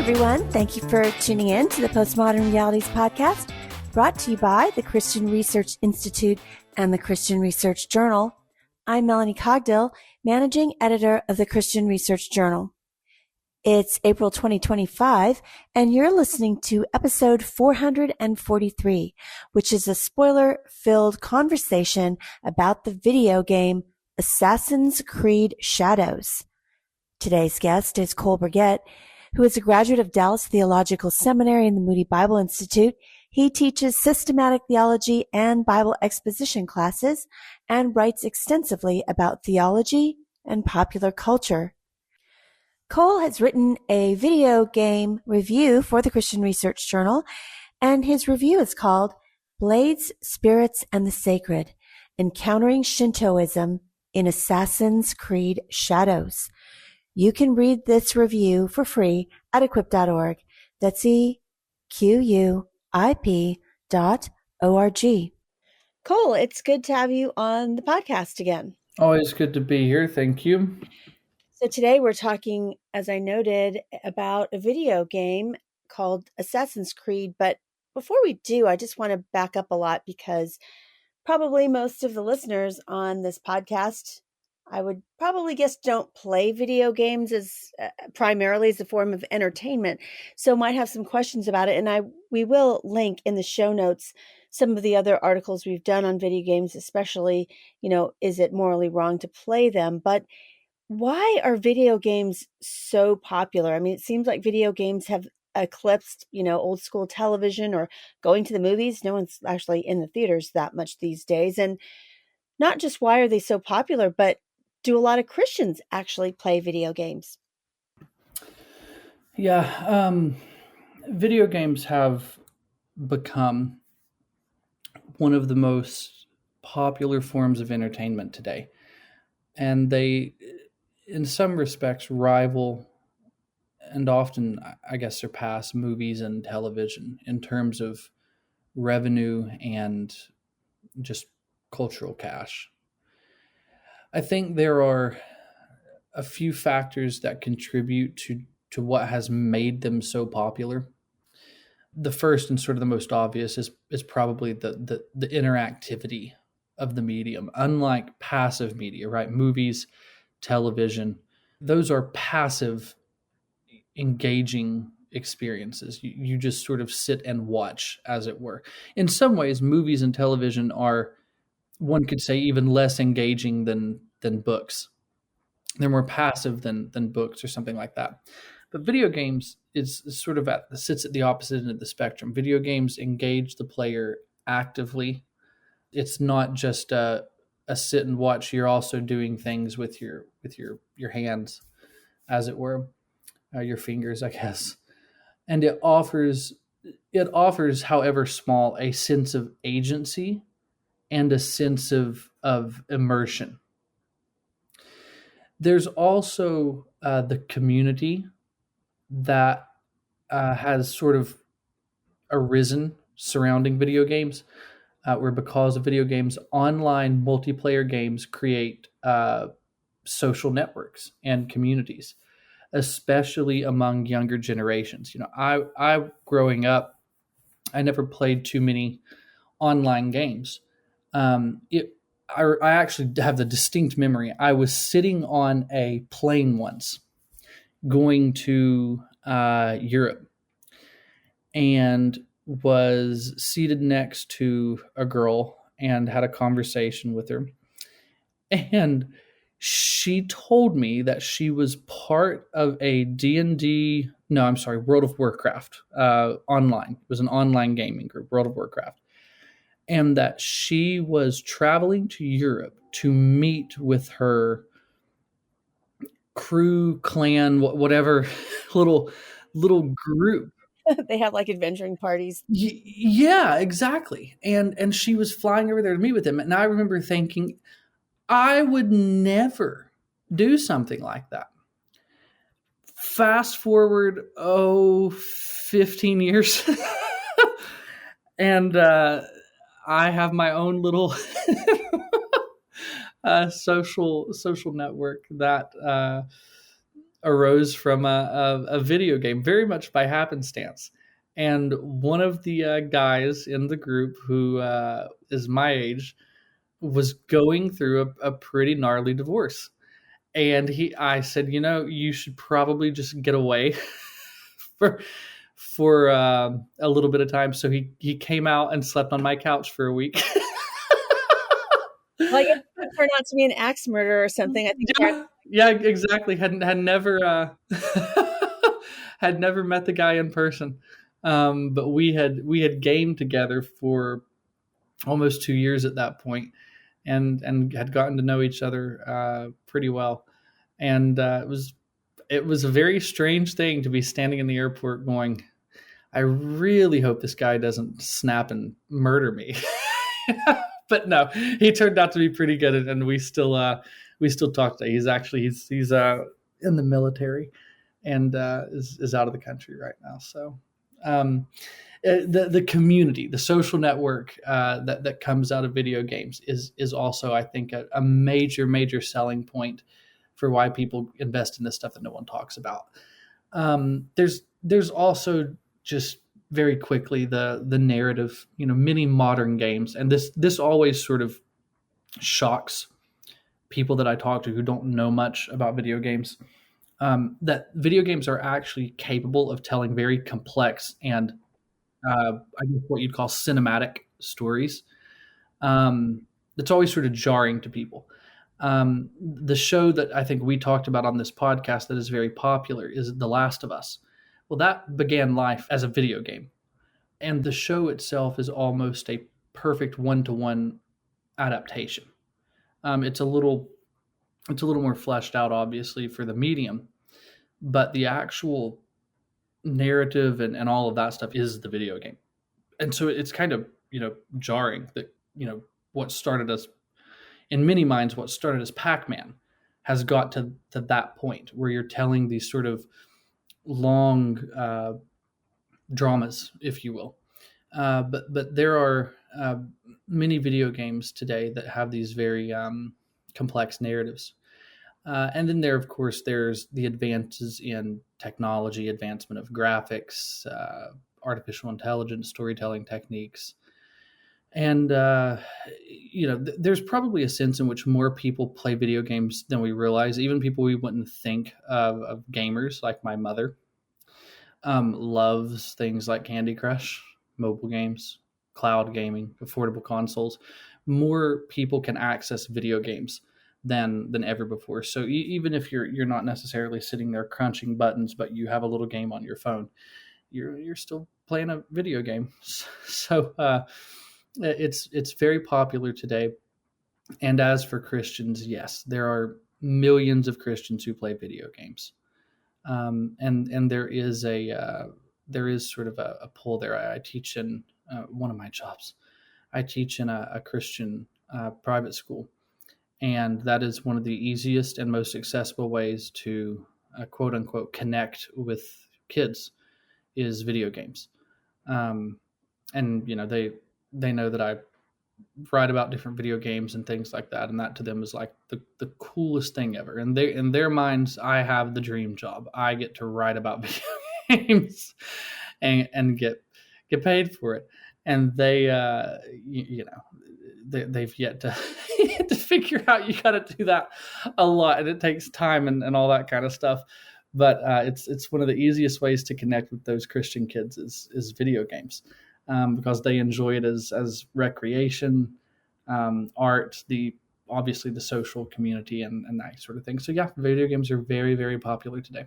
everyone. Thank you for tuning in to the Postmodern Realities podcast, brought to you by the Christian Research Institute and the Christian Research Journal. I'm Melanie Cogdill, managing editor of the Christian Research Journal. It's April 2025, and you're listening to episode 443, which is a spoiler-filled conversation about the video game Assassin's Creed Shadows. Today's guest is Cole Burgett, who is a graduate of Dallas Theological Seminary and the Moody Bible Institute. He teaches systematic theology and Bible exposition classes and writes extensively about theology and popular culture. Cole has written a video game review for the Christian Research Journal, and his review is called Blades, Spirits, and the Sacred, Encountering Shintoism in Assassin's Creed Shadows. You can read this review for free at equip.org. That's EQUIP.org. Cole, it's good to have you on the podcast again. Always good to be here. Thank you. So today we're talking, as I noted, about a video game called Assassin's Creed. But before we do, I just want to back up a lot because probably most of the listeners on this podcast, I would probably guess, don't play video games as primarily as a form of entertainment. So might have some questions about it. And we will link in the show notes some of the other articles we've done on video games, especially, is it morally wrong to play them? But why are video games so popular? I mean, it seems like video games have eclipsed, old school television or going to the movies. No one's actually in the theaters that much these days. And not just why are they so popular, but do a lot of Christians actually play video games? Yeah, video games have become one of the most popular forms of entertainment today. And they, in some respects, rival and often, I guess, surpass movies and television in terms of revenue and just cultural cash. I think there are a few factors that contribute to what has made them so popular. The first and sort of the most obvious is probably the interactivity of the medium. Unlike passive media, right? Movies, television, those are passive, engaging experiences. You just sort of sit and watch, as it were. In some ways, movies and television are, one could say, even less engaging than books. They're more passive than books or something like that. But video games is sort of sits at the opposite end of the spectrum. Video games engage the player actively. It's not just a sit and watch. You're also doing things with your hands, as it were, your fingers, I guess. And it offers, however small, a sense of agency and a sense of immersion. There's also the community that has sort of arisen surrounding video games, where because of video games, online multiplayer games create social networks and communities, especially among younger generations. I growing up, I never played too many online games. I actually have the distinct memory. I was sitting on a plane once going to Europe and was seated next to a girl and had a conversation with her. And she told me that she was part of a World of Warcraft online. It was an online gaming group, World of Warcraft. And that she was traveling to Europe to meet with her crew, clan, whatever little group. They have like adventuring parties. Yeah, exactly. And she was flying over there to meet with them. And I remember thinking, I would never do something like that. Fast forward, 15 years. And I have my own little social network that arose from a video game, very much by happenstance. And one of the guys in the group who is my age was going through a pretty gnarly divorce. And I said, you should probably just get away for a little bit of time. So he came out and slept on my couch for a week. Like, it's good for not to be an axe murderer or something. I think Yeah, exactly. Had never had never met the guy in person, but we had gamed together for almost 2 years at that point, and had gotten to know each other pretty well, and it was a very strange thing to be standing in the airport going, I really hope this guy doesn't snap and murder me. But no, he turned out to be pretty good, and we still talk today. He's in the military, and is out of the country right now. So the community, the social network that comes out of video games is also, I think, a major selling point for why people invest in this stuff that no one talks about. There's also, just very quickly, the narrative, many modern games, and this always sort of shocks people that I talk to who don't know much about video games, that video games are actually capable of telling very complex and I guess what you'd call cinematic stories. It's always sort of jarring to people. The show that I think we talked about on this podcast that is very popular is The Last of Us. Well, that began life as a video game, and the show itself is almost a perfect one-to-one adaptation. It's a little more fleshed out, obviously, for the medium, but the actual narrative and all of that stuff is the video game. And so it's kind of, jarring that, what started us, in many minds, what started as Pac-Man has got to that point where you're telling these sort of long dramas, if you will. But there are many video games today that have these very complex narratives. And then of course, there's the advances in technology, advancement of graphics, artificial intelligence, storytelling techniques. And, there's probably a sense in which more people play video games than we realize. Even people we wouldn't think of gamers, like my mother, loves things like Candy Crush, mobile games, cloud gaming, affordable consoles. More people can access video games than ever before. So even if you're not necessarily sitting there crunching buttons, but you have a little game on your phone, you're still playing a video game. So it's very popular today. And as for Christians, yes, there are millions of Christians who play video games. And there is sort of a pull there. I teach in one of my jobs. I teach in a Christian private school, and that is one of the easiest and most accessible ways to quote unquote connect with kids is video games. And they know that I write about different video games and things like that, and that to them is like the coolest thing ever. And they, in their minds, I have the dream job. I get to write about video games and get paid for it. And they've yet to to figure out you got to do that a lot, and it takes time and all that kind of stuff. But it's one of the easiest ways to connect with those Christian kids is video games. Because they enjoy it as recreation, art, obviously the social community and that sort of thing. So yeah, video games are very, very popular today.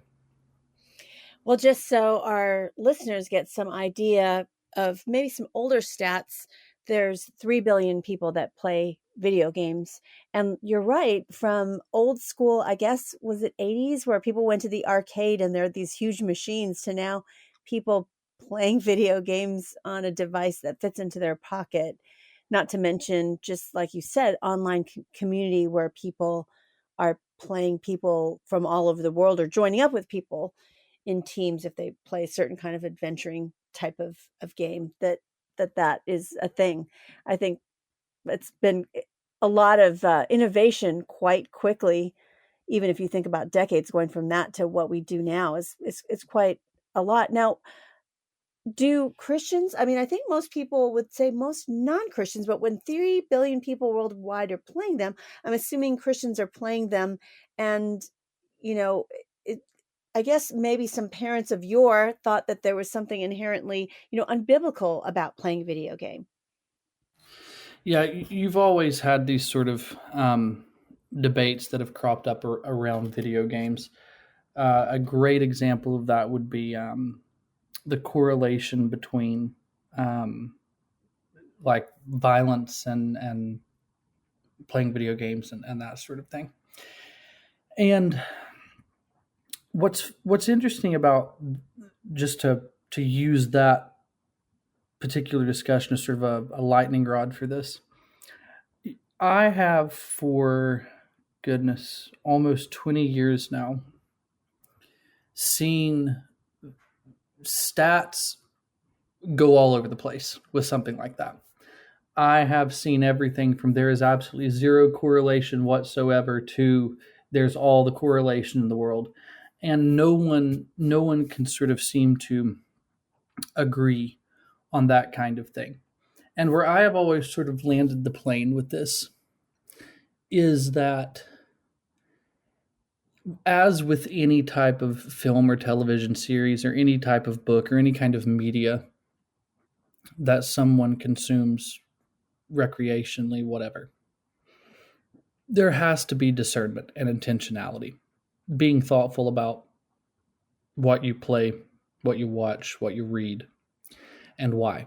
Well, just so our listeners get some idea of maybe some older stats, there's 3 billion people that play video games. And you're right, from old school, I guess, was it 80s, where people went to the arcade and there are these huge machines, to now people playing video games on a device that fits into their pocket. Not to mention, just like you said, online community where people are playing people from all over the world or joining up with people in teams if they play a certain kind of adventuring type of game, that is a thing. I think it's been a lot of innovation quite quickly even if you think about decades going from that to what we do now is quite a lot. Now, do Christians, I mean, I think most people would say most non-Christians, but when 3 billion people worldwide are playing them, I'm assuming Christians are playing them. And, you know, it, I guess maybe some parents of yore thought that there was something inherently, unbiblical about playing a video game. Yeah, you've always had these sort of debates that have cropped up around video games. A great example of that would be the correlation between um, like violence and playing video games and that sort of thing. And what's interesting about, just to use that particular discussion as sort of a lightning rod for this, I have, for goodness, almost 20 years now, seen stats go all over the place with something like that. I have seen everything from there is absolutely zero correlation whatsoever to there's all the correlation in the world. And no one can sort of seem to agree on that kind of thing. And where I have always sort of landed the plane with this is that, as with any type of film or television series or any type of book or any kind of media that someone consumes recreationally, whatever, there has to be discernment and intentionality, being thoughtful about what you play, what you watch, what you read, and why.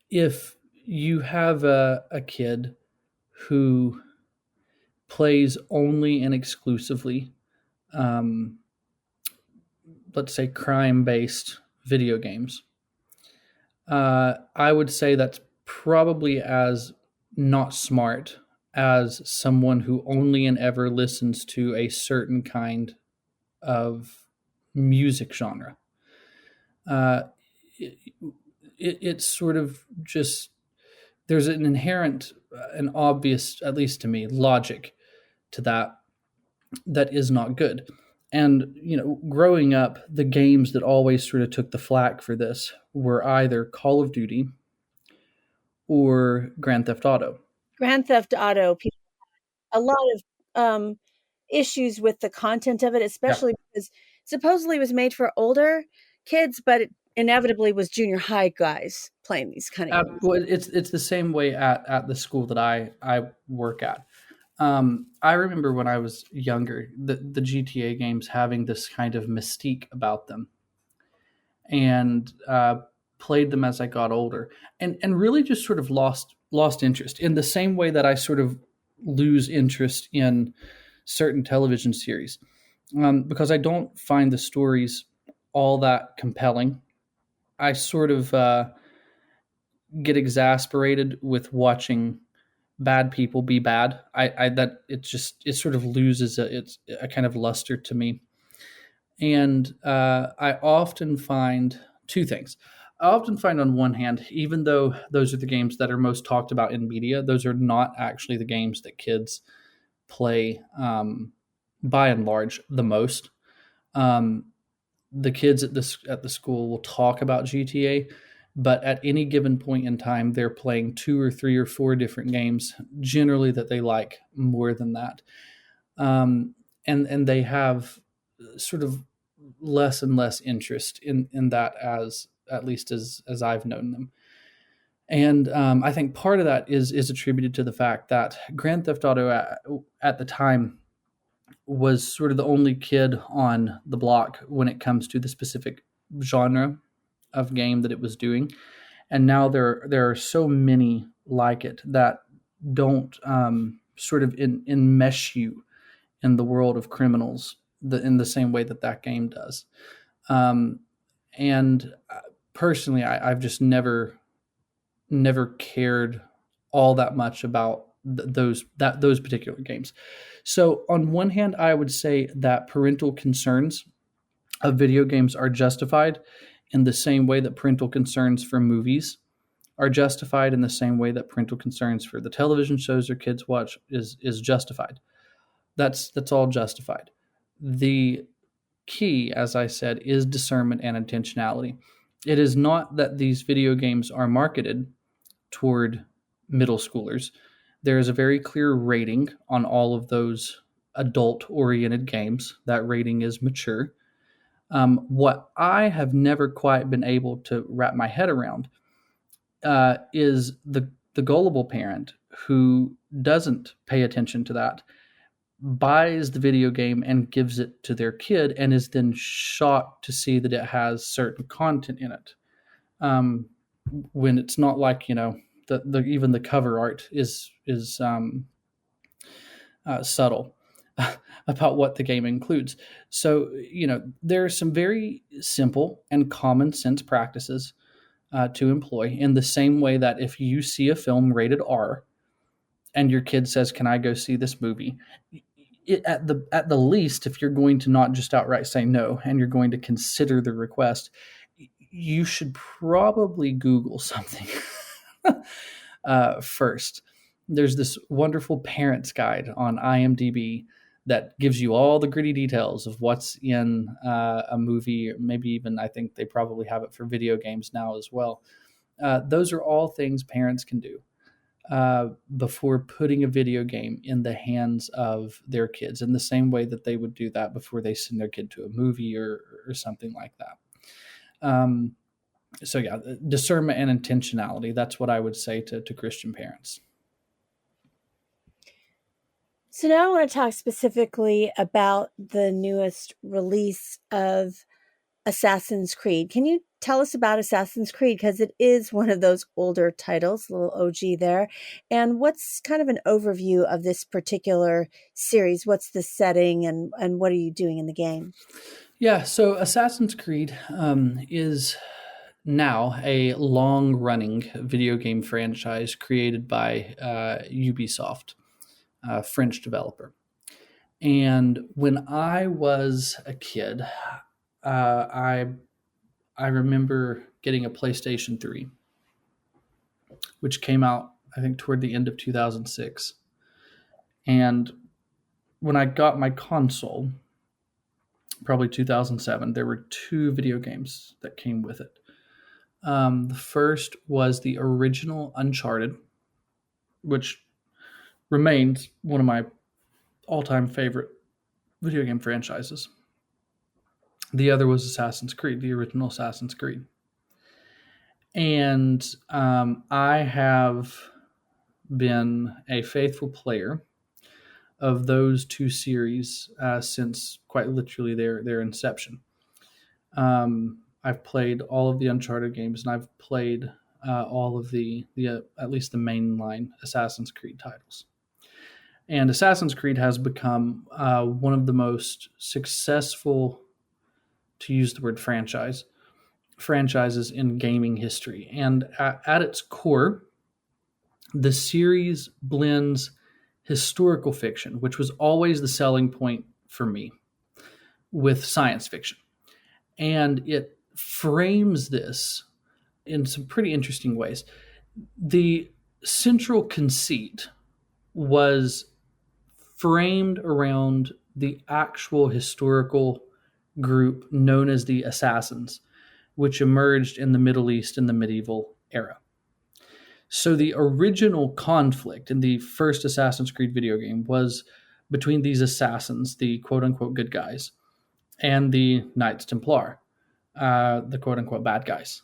If you have a kid who plays only and exclusively, let's say, crime-based video games, I would say that's probably as not smart as someone who only and ever listens to a certain kind of music genre. It's sort of just, there's an inherent, an obvious, at least to me, logic to that is not good. And, growing up, the games that always sort of took the flack for this were either Call of Duty or Grand Theft Auto. Grand Theft Auto, a lot of issues with the content of it, especially because supposedly it was made for older kids, but it inevitably was junior high guys playing these kind of games. Well, it's the same way at the school that I work at. I remember when I was younger, the GTA games having this kind of mystique about them, and played them as I got older, and really just sort of lost interest, in the same way that I sort of lose interest in certain television series, because I don't find the stories all that compelling. I sort of get exasperated with watching bad people be bad. I that it sort of loses it's a kind of luster to me. And I often find two things. I often find, on one hand, even though those are the games that are most talked about in media, those are not actually the games that kids play, by and large, the most. The kids at the school will talk about GTA, but at any given point in time, they're playing 2 or 3 or 4 different games, generally, that they like more than that. And they have sort of less and less interest in that, as at least as I've known them. And I think part of that is attributed to the fact that Grand Theft Auto at the time was sort of the only kid on the block when it comes to the specific genre of game that it was doing. And now there are so many like it that don't sort of enmesh you in the world of criminals in the same way that game does. And personally, I've just never cared all that much about those particular games. So on one hand, I would say that parental concerns of video games are justified in the same way that parental concerns for movies are justified, in the same way that parental concerns for the television shows their kids watch is justified. That's all justified. The key, as I said, is discernment and intentionality. It is not that these video games are marketed toward middle schoolers. There is a very clear rating on all of those adult-oriented games. That rating is mature. What I have never quite been able to wrap my head around is the gullible parent who doesn't pay attention to that, buys the video game and gives it to their kid, and is then shocked to see that it has certain content in it. When it's not like, the even the cover art is subtle about what the game includes. So, there are some very simple and common sense practices to employ, in the same way that if you see a film rated R and your kid says, "Can I go see this movie?" At the least, if you're going to not just outright say no and you're going to consider the request, you should probably Google something first. There's this wonderful parents guide on IMDb that gives you all the gritty details of what's in a movie. Maybe even, I think they probably have it for video games now as well. Those are all things parents can do before putting a video game in the hands of their kids, in the same way that they would do that before they send their kid to a movie or something like that. So yeah, discernment and intentionality, that's what I would say to Christian parents. So now I want to talk specifically about the newest release of Assassin's Creed. Can you tell us about Assassin's Creed? Because it is one of those older titles, a little OG there. And what's kind of an overview of this particular series? What's the setting and what are you doing in the game? Yeah, so Assassin's Creed is now a long-running video game franchise created by Ubisoft, a French developer. And when I was a kid, I remember getting a PlayStation 3, which came out, I think, toward the end of 2006. And when I got my console, probably 2007, there were 2 video games that came with it. The first was the original Uncharted, which remains one of my all-time favorite video game franchises. The other was Assassin's Creed, the original Assassin's Creed. And I have been a faithful player of those 2 series since quite literally their inception. I've played all of the Uncharted games, and I've played all of the at least the mainline Assassin's Creed titles. And Assassin's Creed has become one of the most successful, to use the word franchises in gaming history. And at its core, the series blends historical fiction, which was always the selling point for me, with science fiction. And it frames this in some pretty interesting ways. The central conceit was framed around the actual historical group known as the Assassins, which emerged in the Middle East in the medieval era. So the original conflict in the first Assassin's Creed video game was between these assassins, the quote-unquote good guys, and the Knights Templar, the quote-unquote bad guys.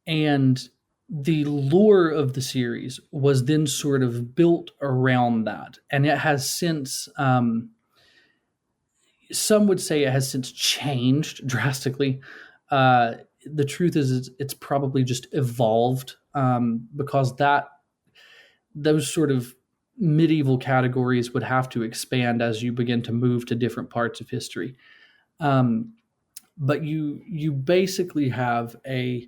And the lore of the series was then sort of built around that. And it has since, some would say it has since changed drastically. The truth is it's probably just evolved because those sort of medieval categories would have to expand as you begin to move to different parts of history. But you basically have a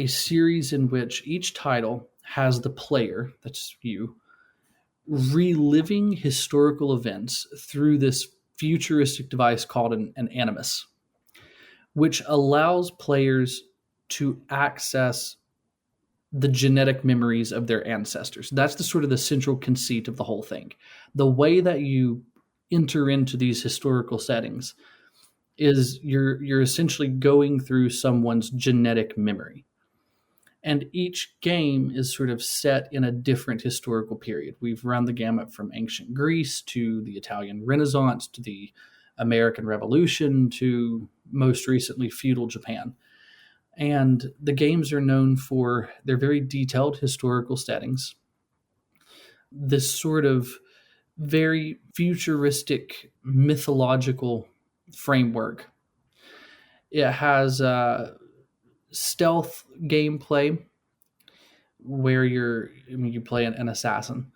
series in which each title has the player, that's you, reliving historical events through this futuristic device called an animus, which allows players to access the genetic memories of their ancestors. That's the sort of the central conceit of the whole thing. The way that you enter into these historical settings is you're essentially going through someone's genetic memory. And each game is sort of set in a different historical period. We've run the gamut from ancient Greece to the Italian Renaissance to the American Revolution to most recently feudal Japan. And the games are known for their very detailed historical settings, this sort of very futuristic mythological framework. It has stealth gameplay where you play an assassin,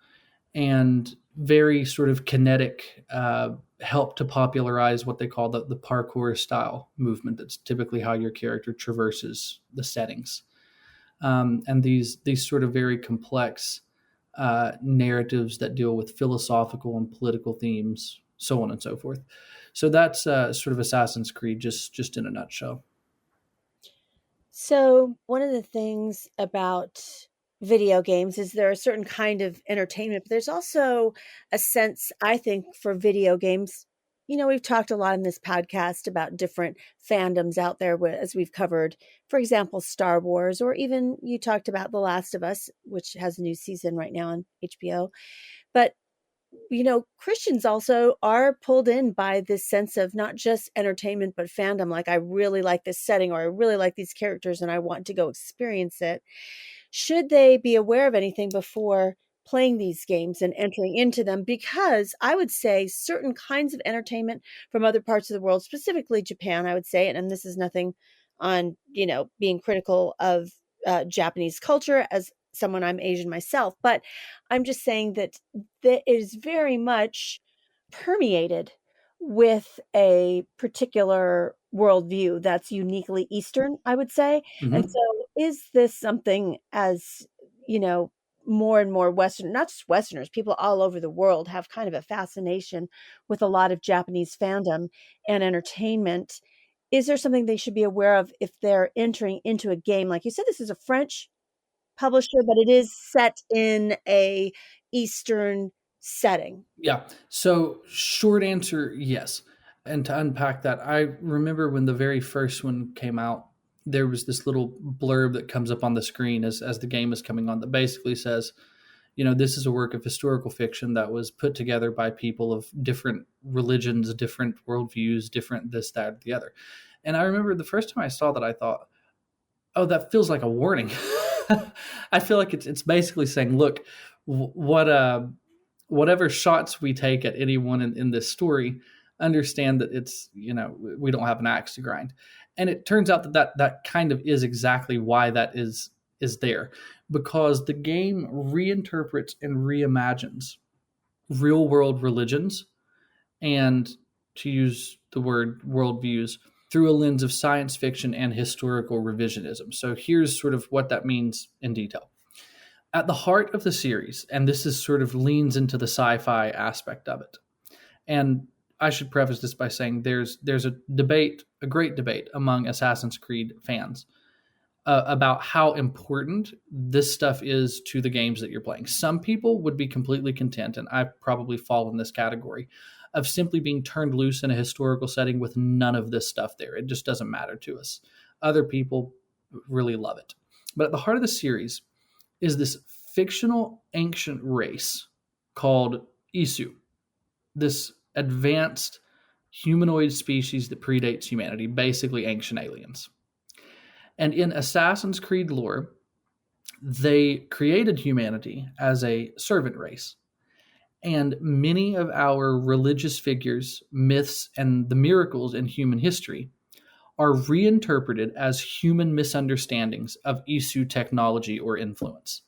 and very sort of kinetic help to popularize what they call the parkour style movement. That's typically how your character traverses the settings. And these sort of very complex narratives that deal with philosophical and political themes, so on and so forth. So that's sort of Assassin's Creed, just in a nutshell. So, one of the things about video games is they're a certain kind of entertainment, but there's also a sense, I think, for video games. We've talked a lot in this podcast about different fandoms out there, as we've covered, for example, Star Wars, or even you talked about The Last of Us, which has a new season right now on HBO. But Christians also are pulled in by this sense of not just entertainment, but fandom. Like, I really like this setting, or I really like these characters and I want to go experience it. Should they be aware of anything before playing these games and entering into them? Because I would say certain kinds of entertainment from other parts of the world, specifically Japan, I would say, and this is nothing on, being critical of Japanese culture, as someone, I'm Asian myself, but I'm just saying that it is very much permeated with a particular worldview that's uniquely Eastern, I would say. And Mm-hmm. so is this something, as you know, more and more Western, not just Westerners, people all over the world have kind of a fascination with a lot of Japanese fandom and entertainment. Is there something they should be aware of if they're entering into a game? Like you said, this is a French publisher, but it is set in a Eastern setting. Yeah. So, short answer, yes. And to unpack that, I remember when the very first one came out, there was this little blurb that comes up on the screen as the game is coming on that basically says, this is a work of historical fiction that was put together by people of different religions, different worldviews, different this, that, the other. And I remember the first time I saw that, I thought, oh, that feels like a warning. I feel like it's basically saying, look, whatever shots we take at anyone in this story, understand that it's, we don't have an axe to grind. And it turns out that kind of is exactly why that is there, because the game reinterprets and reimagines real world religions, and, to use the word, worldviews, through a lens of science fiction and historical revisionism. So here's sort of what that means in detail. At the heart of the series, and this is sort of leans into the sci-fi aspect of it. And I should preface this by saying there's a debate, a great debate among Assassin's Creed fans about how important this stuff is to the games that you're playing. Some people would be completely content, and I probably fall in this category, of simply being turned loose in a historical setting with none of this stuff there. It just doesn't matter to us. Other people really love it. But at the heart of the series is this fictional ancient race called Isu, this advanced humanoid species that predates humanity, basically ancient aliens. And in Assassin's Creed lore, they created humanity as a servant race. And many of our religious figures, myths, and the miracles in human history are reinterpreted as human misunderstandings of Isu technology or influence.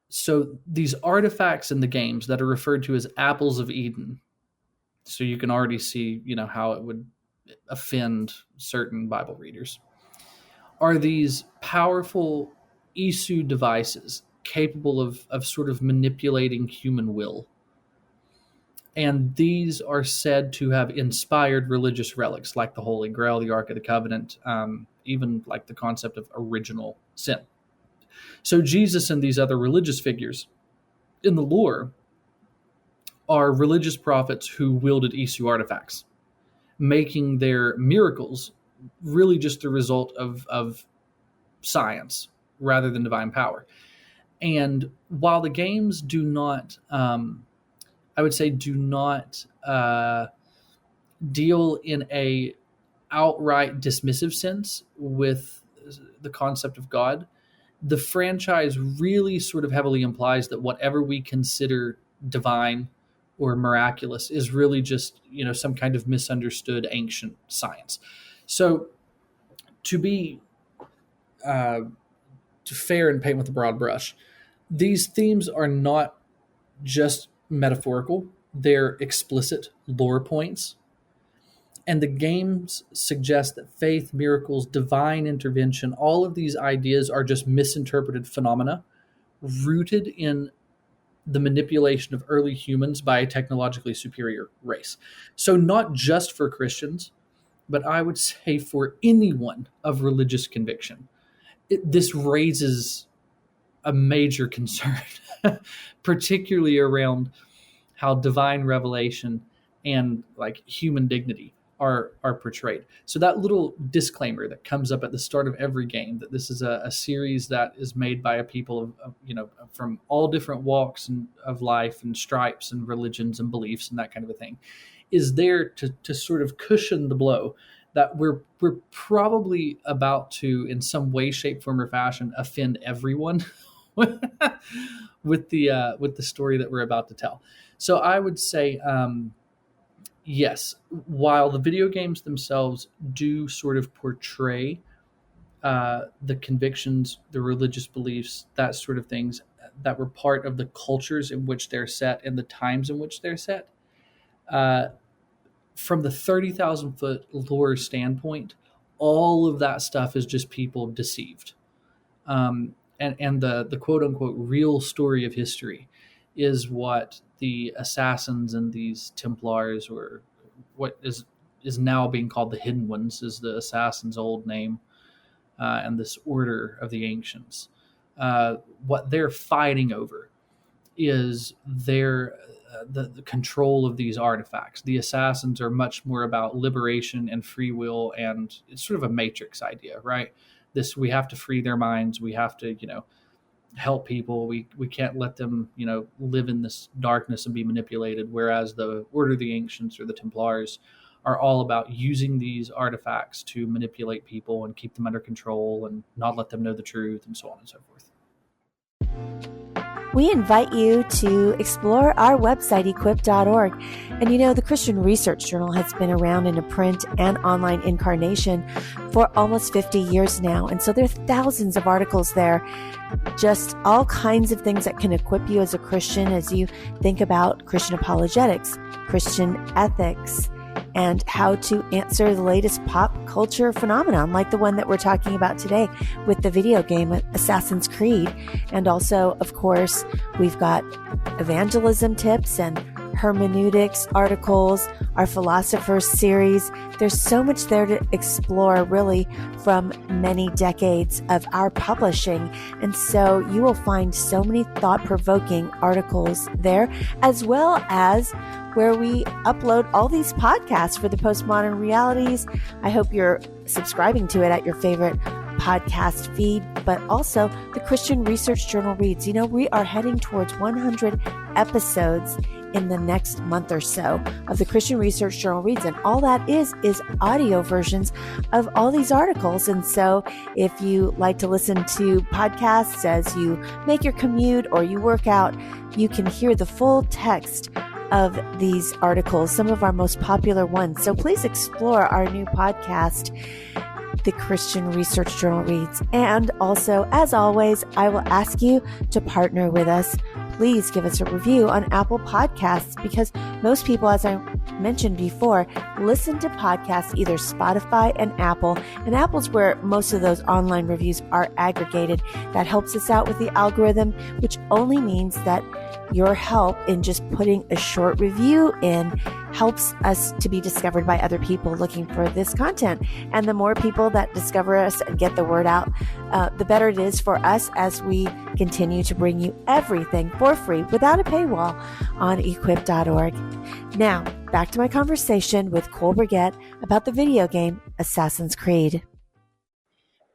So these artifacts in the games that are referred to as apples of Eden, so you can already see, how it would offend certain Bible readers, are these powerful Isu devices capable of sort of manipulating human will. And these are said to have inspired religious relics like the Holy Grail, the Ark of the Covenant, even like the concept of original sin. So Jesus and these other religious figures in the lore are religious prophets who wielded Isu artifacts, making their miracles really just the result of science rather than divine power. And while the games do not, I would say, do not deal in a outright dismissive sense with the concept of God, the franchise really sort of heavily implies that whatever we consider divine or miraculous is really just, some kind of misunderstood ancient science. So to be fair and paint with a broad brush, these themes are not just metaphorical, they're explicit lore points. And the games suggest that faith, miracles, divine intervention, all of these ideas are just misinterpreted phenomena rooted in the manipulation of early humans by a technologically superior race. So not just for Christians, but I would say for anyone of religious conviction, this raises a major concern, particularly around how divine revelation and like human dignity are portrayed. So that little disclaimer that comes up at the start of every game, that this is a series that is made by a people of from all different walks of life and stripes and religions and beliefs and that kind of a thing, is there to sort of cushion the blow that we're probably about to, in some way, shape, form, or fashion, offend everyone with the story that we're about to tell. So I would say, yes, while the video games themselves do sort of portray the convictions, the religious beliefs, that sort of things that were part of the cultures in which they're set and the times in which they're set, from the 30,000 foot lore standpoint, all of that stuff is just people deceived. And the quote unquote real story of history is what the assassins and these Templars, or what is now being called the Hidden Ones, is the assassins' old name, and this order of the ancients. What they're fighting over is the control of these artifacts. The assassins are much more about liberation and free will, and it's sort of a matrix idea, right? We have to free their minds. We have to, help people. We can't let them, live in this darkness and be manipulated. Whereas the Order of the Ancients or the Templars are all about using these artifacts to manipulate people and keep them under control and not let them know the truth, and so on and so forth. We invite you to explore our website, equip.org. And the Christian Research Journal has been around in a print and online incarnation for almost 50 years now. And so there are thousands of articles there, just all kinds of things that can equip you as a Christian as you think about Christian apologetics, Christian ethics, and how to answer the latest pop culture phenomenon, like the one that we're talking about today with the video game Assassin's Creed. And also, of course, we've got evangelism tips and hermeneutics articles, our Philosophers series. There's so much there to explore, really, from many decades of our publishing. And so you will find so many thought-provoking articles there, as well as where we upload all these podcasts for the Postmodern Realities. I hope you're subscribing to it at your favorite podcast feed, but also the Christian Research Journal Reads. We are heading towards 100 episodes in the next month or so of the Christian Research Journal Reads. And all that is audio versions of all these articles. And so if you like to listen to podcasts as you make your commute or you work out, you can hear the full text of these articles, some of our most popular ones. So please explore our new podcast, the Christian Research Journal Reads. And also, as always, I will ask you to partner with us. Please give us a review on Apple Podcasts, because most people, as I mentioned before, listen to podcasts either Spotify and Apple. And Apple's where most of those online reviews are aggregated. That helps us out with the algorithm, which only means that your help in just putting a short review in helps us to be discovered by other people looking for this content. And the more people that discover us and get the word out, the better it is for us as we continue to bring you everything for free without a paywall on equip.org. Now, back to my conversation with Cole Brigette about the video game Assassin's Creed.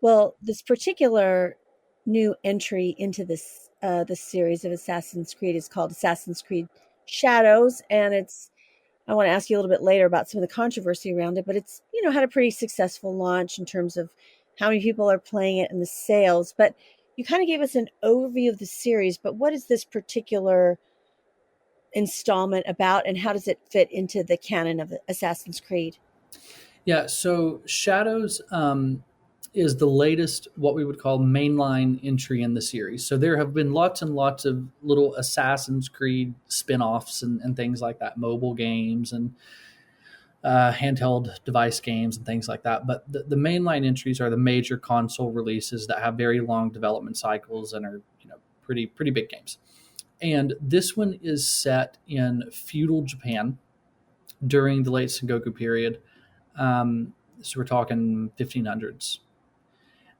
Well, this particular new entry into this series of Assassin's Creed is called Assassin's Creed Shadows, and I want to ask you a little bit later about some of the controversy around it, but it's had a pretty successful launch in terms of how many people are playing it and the sales. But you kind of gave us an overview of the series, but what is this particular installment about, and how does it fit into the canon of Assassin's Creed? Yeah, so Shadows is the latest, what we would call mainline entry in the series. So there have been lots and lots of little Assassin's Creed spin-offs and things like that, mobile games and handheld device games and things like that. But the mainline entries are the major console releases that have very long development cycles and are pretty big games. And this one is set in feudal Japan during the late Sengoku period. So we're talking 1500s.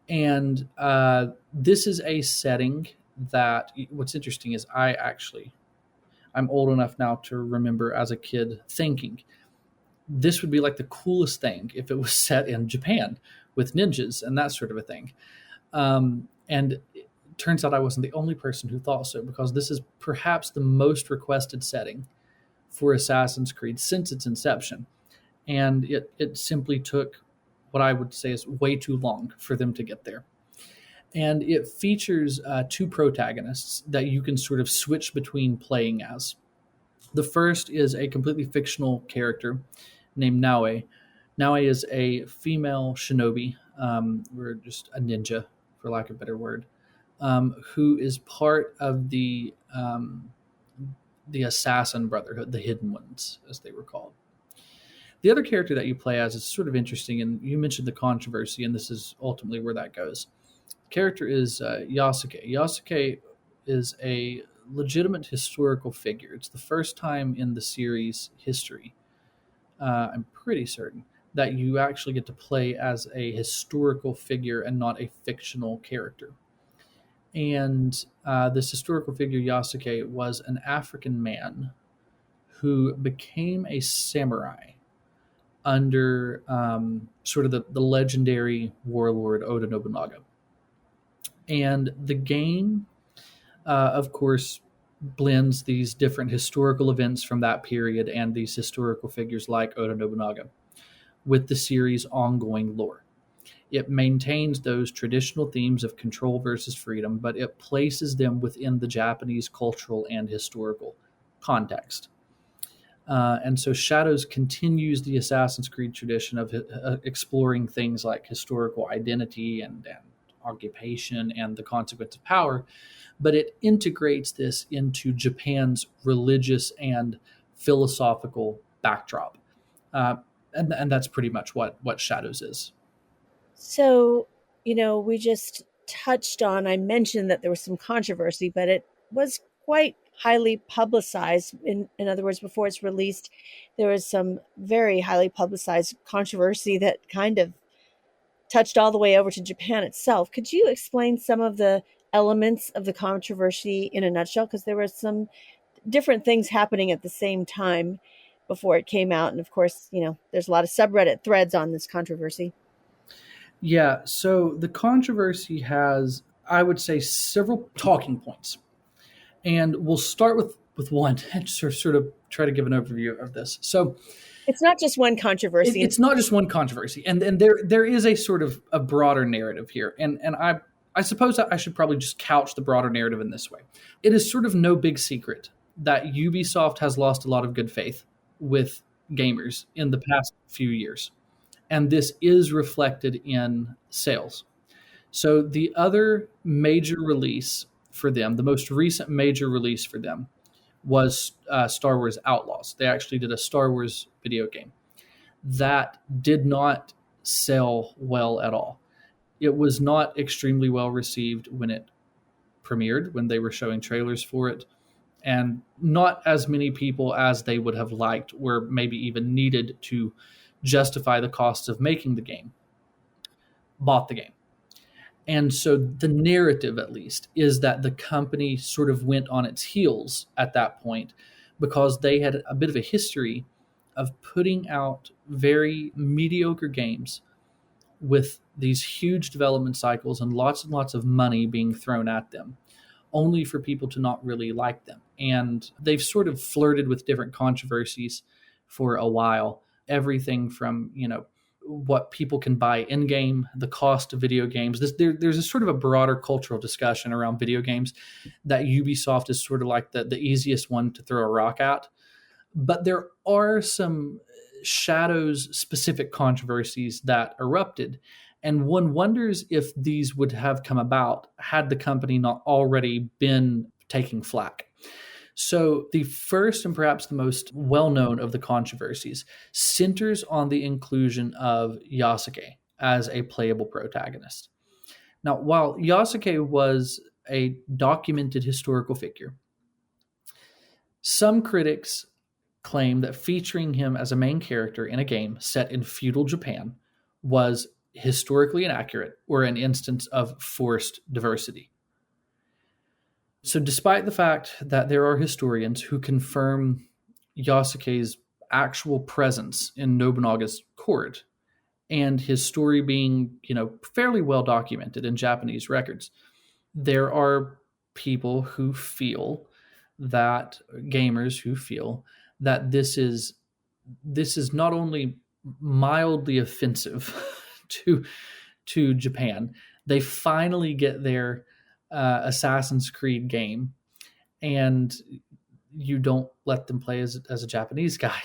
And this is a setting that, what's interesting is I'm old enough now to remember as a kid thinking this would be like the coolest thing if it was set in Japan with ninjas and that sort of a thing. And it turns out I wasn't the only person who thought so, because this is perhaps the most requested setting for Assassin's Creed since its inception. And it simply took what I would say is way too long for them to get there. And it features two protagonists that you can sort of switch between playing as. The first is a completely fictional character named Naue. Naue is a female shinobi, or just a ninja, for lack of a better word, who is part of the Assassin Brotherhood, the Hidden Ones, as they were called. The other character that you play as is sort of interesting, and you mentioned the controversy, and this is ultimately where that goes. The character is Yasuke. Yasuke is a legitimate historical figure. It's the first time in the series history, I'm pretty certain, that you actually get to play as a historical figure and not a fictional character. And this historical figure, Yasuke, was an African man who became a samurai under sort of the legendary warlord Oda Nobunaga. And the game, of course, blends these different historical events from that period and these historical figures like Oda Nobunaga with the series' ongoing lore. It maintains those traditional themes of control versus freedom, but it places them within the Japanese cultural and historical context. And so Shadows continues the Assassin's Creed tradition of exploring things like historical identity and occupation and the consequence of power, but it integrates this into Japan's religious and philosophical backdrop. And that's pretty much what Shadows is. So, we just I mentioned that there was some controversy, but it was quite highly publicized. In other words, before it's released, there was some very highly publicized controversy that kind of touched all the way over to Japan itself. Could you explain some of the elements of the controversy in a nutshell? Because there were some different things happening at the same time before it came out. And of course, there's a lot of subreddit threads on this controversy. Yeah, so the controversy has, I would say, several talking points. And we'll start with one and sort of try to give an overview of this. So it's not just one controversy. It's not just one controversy. And there is a sort of a broader narrative here. And I suppose I should probably just couch the broader narrative in this way. It is sort of no big secret that Ubisoft has lost a lot of good faith with gamers in the past few years. And this is reflected in sales. So the other major release for them, the most recent major release for them, was Star Wars Outlaws. They actually did a Star Wars video game that did not sell well at all. It was not extremely well received when it premiered, when they were showing trailers for it. and not as many people as they would have liked were maybe even needed to justify the costs of making the game, bought the game. And so the narrative, at least, is that the company sort of went on its heels at that point because they had a bit of a history of putting out very mediocre games with these huge development cycles and lots of money being thrown at them, only for people to not really like them. And they've sort of flirted with different controversies for a while. Everything from, what people can buy in game, the cost of video games. There's a sort of a broader cultural discussion around video games that Ubisoft is sort of like the easiest one to throw a rock at. But there are some Shadows specific controversies that erupted. And one wonders if these would have come about had the company not already been taking flack. So the first and perhaps the most well-known of the controversies centers on the inclusion of Yasuke as a playable protagonist. Now, while Yasuke was a documented historical figure, some critics claim that featuring him as a main character in a game set in feudal Japan was historically inaccurate or an instance of forced diversity. So despite the fact that there are historians who confirm Yasuke's actual presence in Nobunaga's court and his story being, fairly well documented in Japanese records, there are people who feel that gamers who feel that this is not only mildly offensive to Japan. They finally get their Assassin's Creed game, and you don't let them play as a Japanese guy.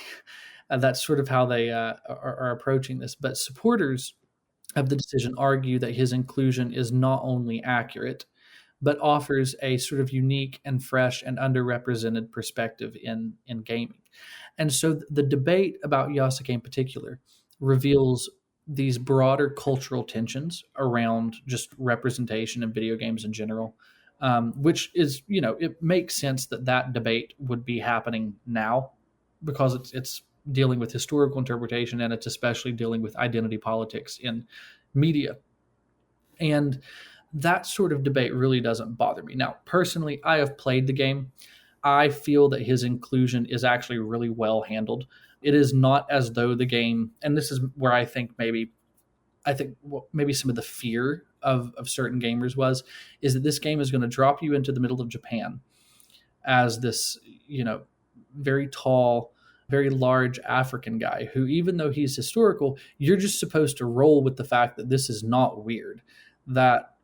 That's sort of how they are approaching this. But supporters of the decision argue that his inclusion is not only accurate, but offers a sort of unique and fresh and underrepresented perspective in gaming. And so the debate about Yasuke in particular reveals these broader cultural tensions around just representation in video games in general, which is, it makes sense that debate would be happening now because it's dealing with historical interpretation, and it's especially dealing with identity politics in media. And that sort of debate really doesn't bother me. Now, personally, I have played the game. I feel that his inclusion is actually really well handled. It is not as though the game, and this is where I think maybe some of the fear of certain gamers is that this game is going to drop you into the middle of Japan as this, very tall, very large African guy who, even though he's historical, you're just supposed to roll with the fact that this is not weird, that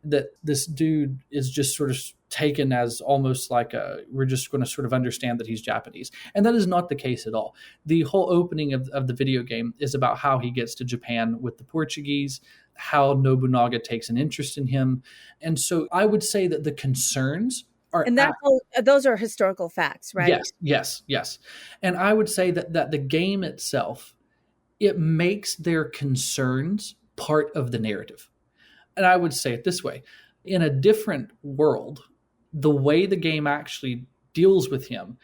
that this dude is just sort of taken as almost like we're just going to sort of understand that he's Japanese. And that is not the case at all. The whole opening of the video game is about how he gets to Japan with the Portuguese, how Nobunaga takes an interest in him. And so I would say that the concerns are... And those are historical facts, right? Yes. And I would say that the game itself, it makes their concerns part of the narrative. And I would say it this way: in a different world, the way the game actually deals with him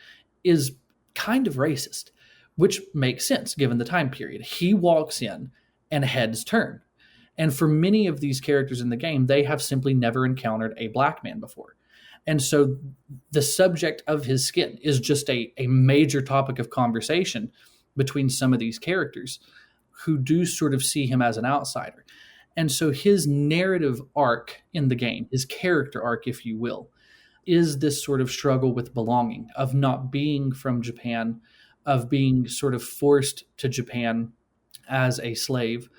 is kind of racist, which makes sense given the time period. He walks in and heads turn. And for many of these characters in the game, they have simply never encountered a black man before. And so the subject of his skin is just a major topic of conversation between some of these characters who do sort of see him as an outsider. And so his narrative arc in the game, his character arc, if you will, is this sort of struggle with belonging, of not being from Japan, of being sort of forced to Japan as a slave,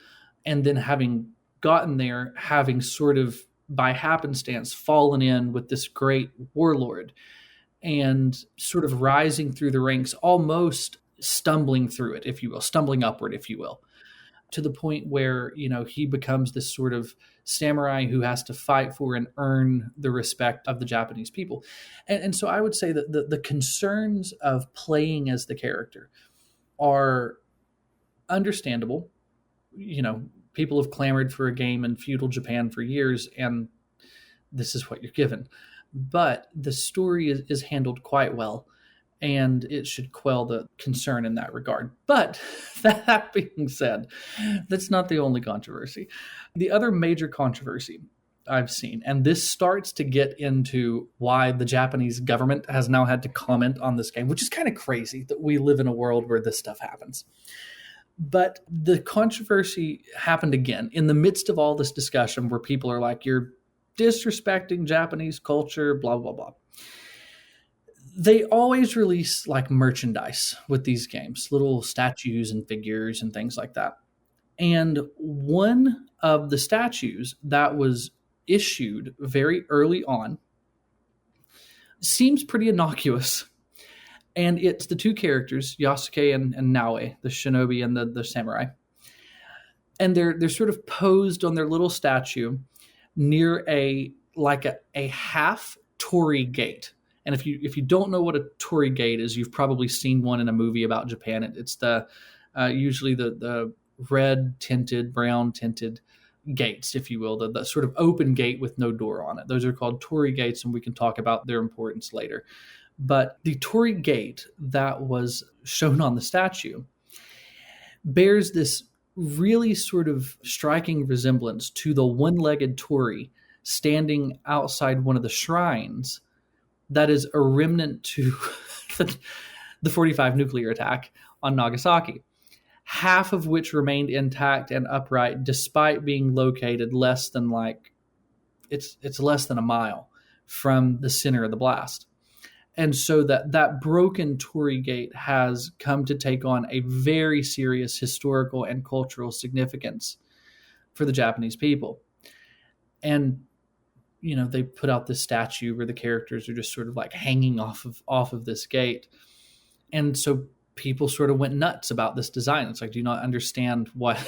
and then having gotten there, having sort of by happenstance fallen in with this great warlord and sort of rising through the ranks, almost stumbling through it, if you will, stumbling upward, if you will, to the point where, he becomes this sort of samurai who has to fight for and earn the respect of the Japanese people. And so I would say that the concerns of playing as the character are understandable. People have clamored for a game in feudal Japan for years, and this is what you're given. but the story is handled quite well, and it should quell the concern in that regard. But that being said, that's not the only controversy. The other major controversy I've seen, and this starts to get into why the Japanese government has now had to comment on this game, which is kind of crazy that we live in a world where this stuff happens. But the controversy happened again in the midst of all this discussion where people are like, you're disrespecting Japanese culture, blah, blah, blah. They always release like merchandise with these games, little statues and figures and things like that. And one of the statues that was issued very early on seems pretty innocuous. And it's the two characters, Yasuke and Naoe, the shinobi and the samurai. And they're sort of posed on their little statue near a half torii gate. And if you don't know what a torii gate is, you've probably seen one in a movie about Japan. It's the usually the red tinted, brown tinted gates, if you will, the sort of open gate with no door on it. Those are called torii gates, and we can talk about their importance later. But the torii gate that was shown on the statue bears this really sort of striking resemblance to the one-legged torii standing outside one of the shrines that is a remnant to the 45 nuclear attack on Nagasaki, half of which remained intact and upright despite being located less than it's less than a mile from the center of the blast. And so that broken torii gate has come to take on a very serious historical and cultural significance for the Japanese people. And they put out this statue where the characters are just sort of like hanging off of this gate. And so people sort of went nuts about this design. It's like, do you not understand what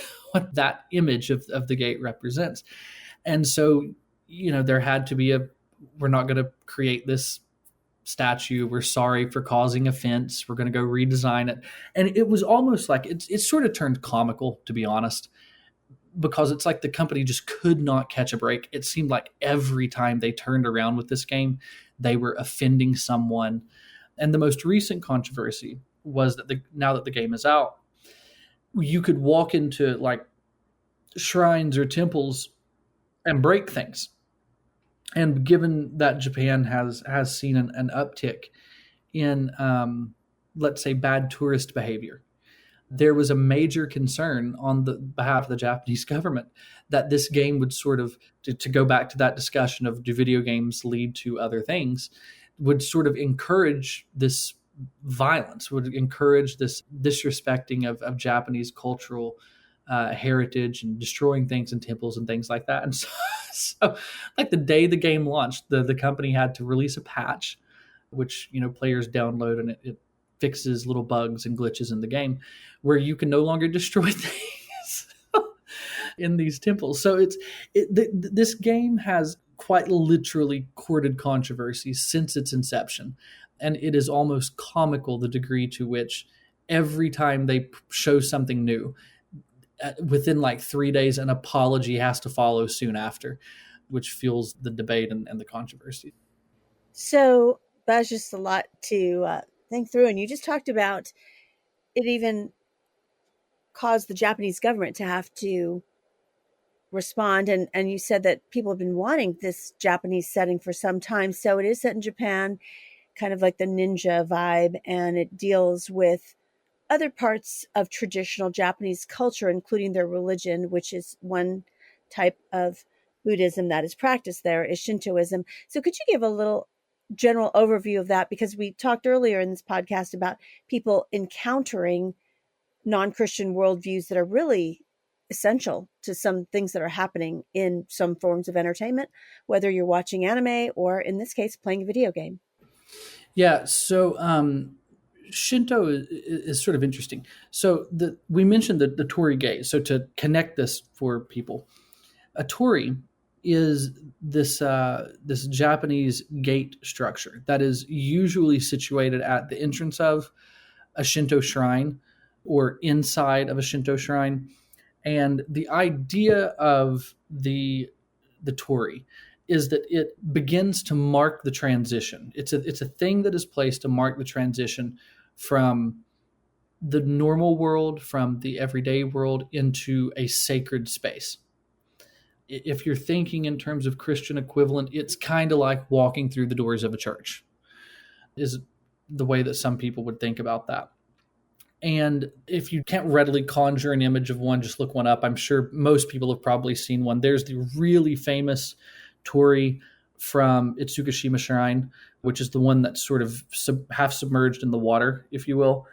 that image of the gate represents? And so, there had to be we're not going to create this statue. We're sorry for causing offense. We're going to go redesign it. And it was almost like it sort of turned comical, to be honest, because it's like the company just could not catch a break. It seemed like every time they turned around with this game, they were offending someone. And the most recent controversy was that now that the game is out, you could walk into like shrines or temples and break things. And given that Japan has seen an uptick in, let's say, bad tourist behavior, there was a major concern on the behalf of the Japanese government that this game would sort of, to go back to that discussion of do video games lead to other things, would sort of encourage this violence, would encourage this disrespecting of Japanese cultural heritage and destroying things in temples and things like that. And so like the day the game launched, the company had to release a patch, which, players download, and it fixes little bugs and glitches in the game where you can no longer destroy things in these temples. So this game has quite literally courted controversy since its inception. And it is almost comical the degree to which every time they show something new, within like 3 days, an apology has to follow soon after, which fuels the debate and the controversy. So that's just a lot to think through. And you just talked about it even caused the Japanese government to have to respond. And you said that people have been wanting this Japanese setting for some time. So it is set in Japan, kind of like the ninja vibe, and it deals with other parts of traditional Japanese culture, including their religion, which is one type of Buddhism that is practiced there, is Shintoism. So could you give a little general overview of that? Because we talked earlier in this podcast about people encountering non-Christian worldviews that are really essential to some things that are happening in some forms of entertainment, whether you're watching anime or, in this case, playing a video game. Yeah, so Shinto is sort of interesting. So we mentioned the torii gate. So to connect this for people, a torii is this Japanese gate structure that is usually situated at the entrance of a Shinto shrine or inside of a Shinto shrine. And the idea of the torii is that it begins to mark the transition. It's a thing that is placed to mark the transition from the normal world, from the everyday world, into a sacred space. If you're thinking in terms of Christian equivalent, it's kind of like walking through the doors of a church, is the way that some people would think about that. And if you can't readily conjure an image of one, just look one up. I'm sure most people have probably seen one. There's the really famous torii from Itsukushima Shrine, which is the one that's sort of half submerged in the water, if you will.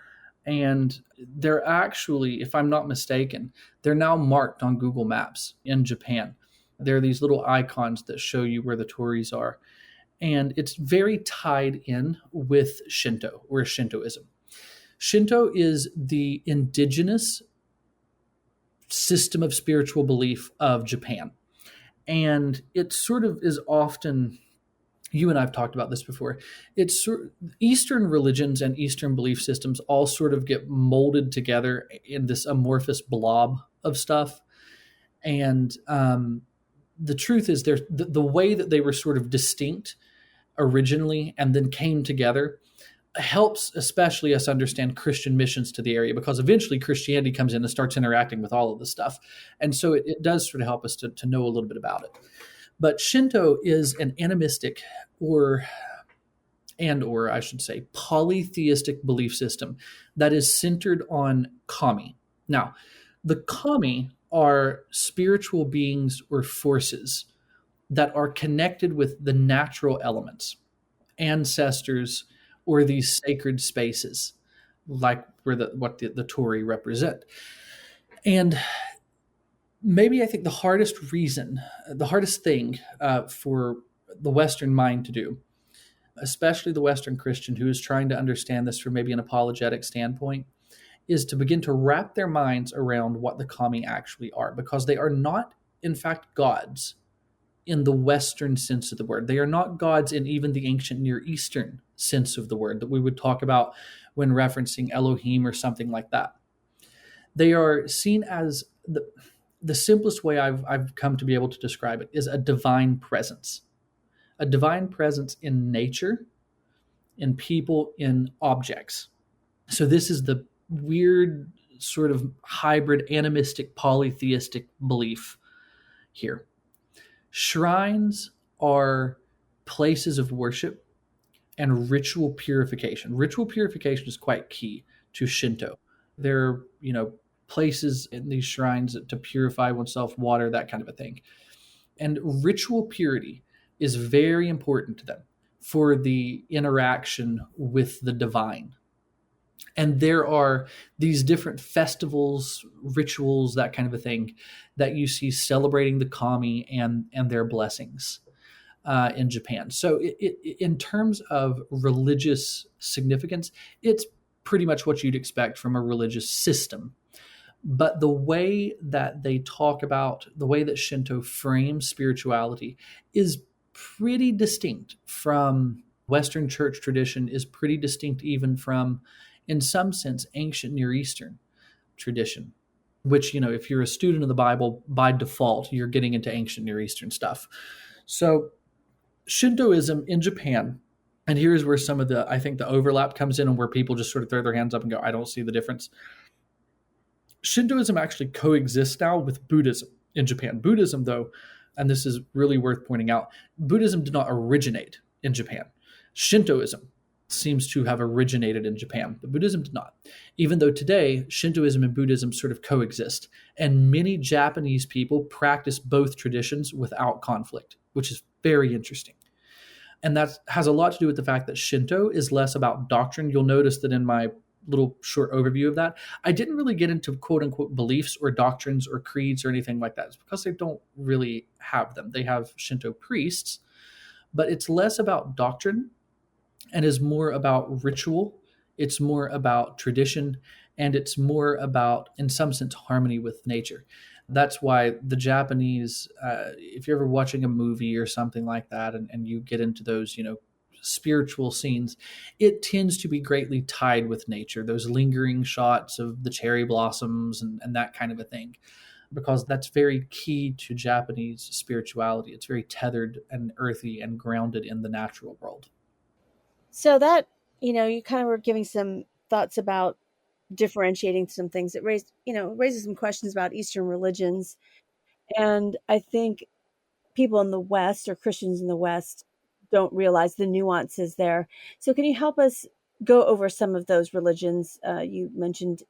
And they're actually, if I'm not mistaken, they're now marked on Google Maps in Japan. There are these little icons that show you where the tories are. And it's very tied in with Shinto, or Shintoism. Shinto is the indigenous system of spiritual belief of Japan. And it sort of is often, you and I have talked about this before, it's Eastern religions and Eastern belief systems all sort of get molded together in this amorphous blob of stuff. And the truth is, the way that they were sort of distinct originally and then came together helps especially us understand Christian missions to the area, because eventually Christianity comes in and starts interacting with all of this stuff. And so it does sort of help us to know a little bit about it. But Shinto is an animistic or I should say polytheistic belief system that is centered on kami. Now, the kami are spiritual beings or forces that are connected with the natural elements, ancestors, or these sacred spaces, like where what the torii represent. And maybe I think the hardest thing for the Western mind to do, especially the Western Christian who is trying to understand this from maybe an apologetic standpoint, is to begin to wrap their minds around what the kami actually are, because they are not, in fact, gods in the Western sense of the word. They are not gods in even the ancient Near Eastern sense of the word that we would talk about when referencing Elohim or something like that. They are seen as the simplest way I've come to be able to describe it is a divine presence in nature, in people, in objects. So this is the weird sort of hybrid animistic polytheistic belief here. Shrines are places of worship and ritual purification. Ritual purification is quite key to Shinto. There are, places in these shrines to purify oneself, water, that kind of a thing. And ritual purity is very important to them for the interaction with the divine. And there are these different festivals, rituals, that kind of a thing, that you see celebrating the kami and their blessings in Japan. So in terms of religious significance, it's pretty much what you'd expect from a religious system. But the way that they talk about, the way that Shinto frames spirituality is pretty distinct from Western church tradition, is pretty distinct even from, in some sense, ancient Near Eastern tradition, which, if you're a student of the Bible, by default, you're getting into ancient Near Eastern stuff. So Shintoism in Japan, and here's where some of I think the overlap comes in and where people just sort of throw their hands up and go, I don't see the difference. Shintoism actually coexists now with Buddhism in Japan. Buddhism, though, and this is really worth pointing out, Buddhism did not originate in Japan. Shintoism seems to have originated in Japan, but Buddhism did not. Even though today, Shintoism and Buddhism sort of coexist, and many Japanese people practice both traditions without conflict, which is very interesting. And that has a lot to do with the fact that Shinto is less about doctrine. You'll notice that in my little short overview of that, I didn't really get into quote unquote beliefs or doctrines or creeds or anything like that. It's because they don't really have them. They have Shinto priests, but it's less about doctrine and is more about ritual. It's more about tradition, and it's more about, in some sense, harmony with nature. That's why the Japanese, if you're ever watching a movie or something like that, and you get into those, spiritual scenes, it tends to be greatly tied with nature, those lingering shots of the cherry blossoms and that kind of a thing. because that's very key to Japanese spirituality. It's very tethered and earthy and grounded in the natural world. So that, you kind of were giving some thoughts about differentiating some things. It raises some questions about Eastern religions. And I think people in the West, or Christians in the West, don't realize the nuances there. So can you help us go over some of those religions? You mentioned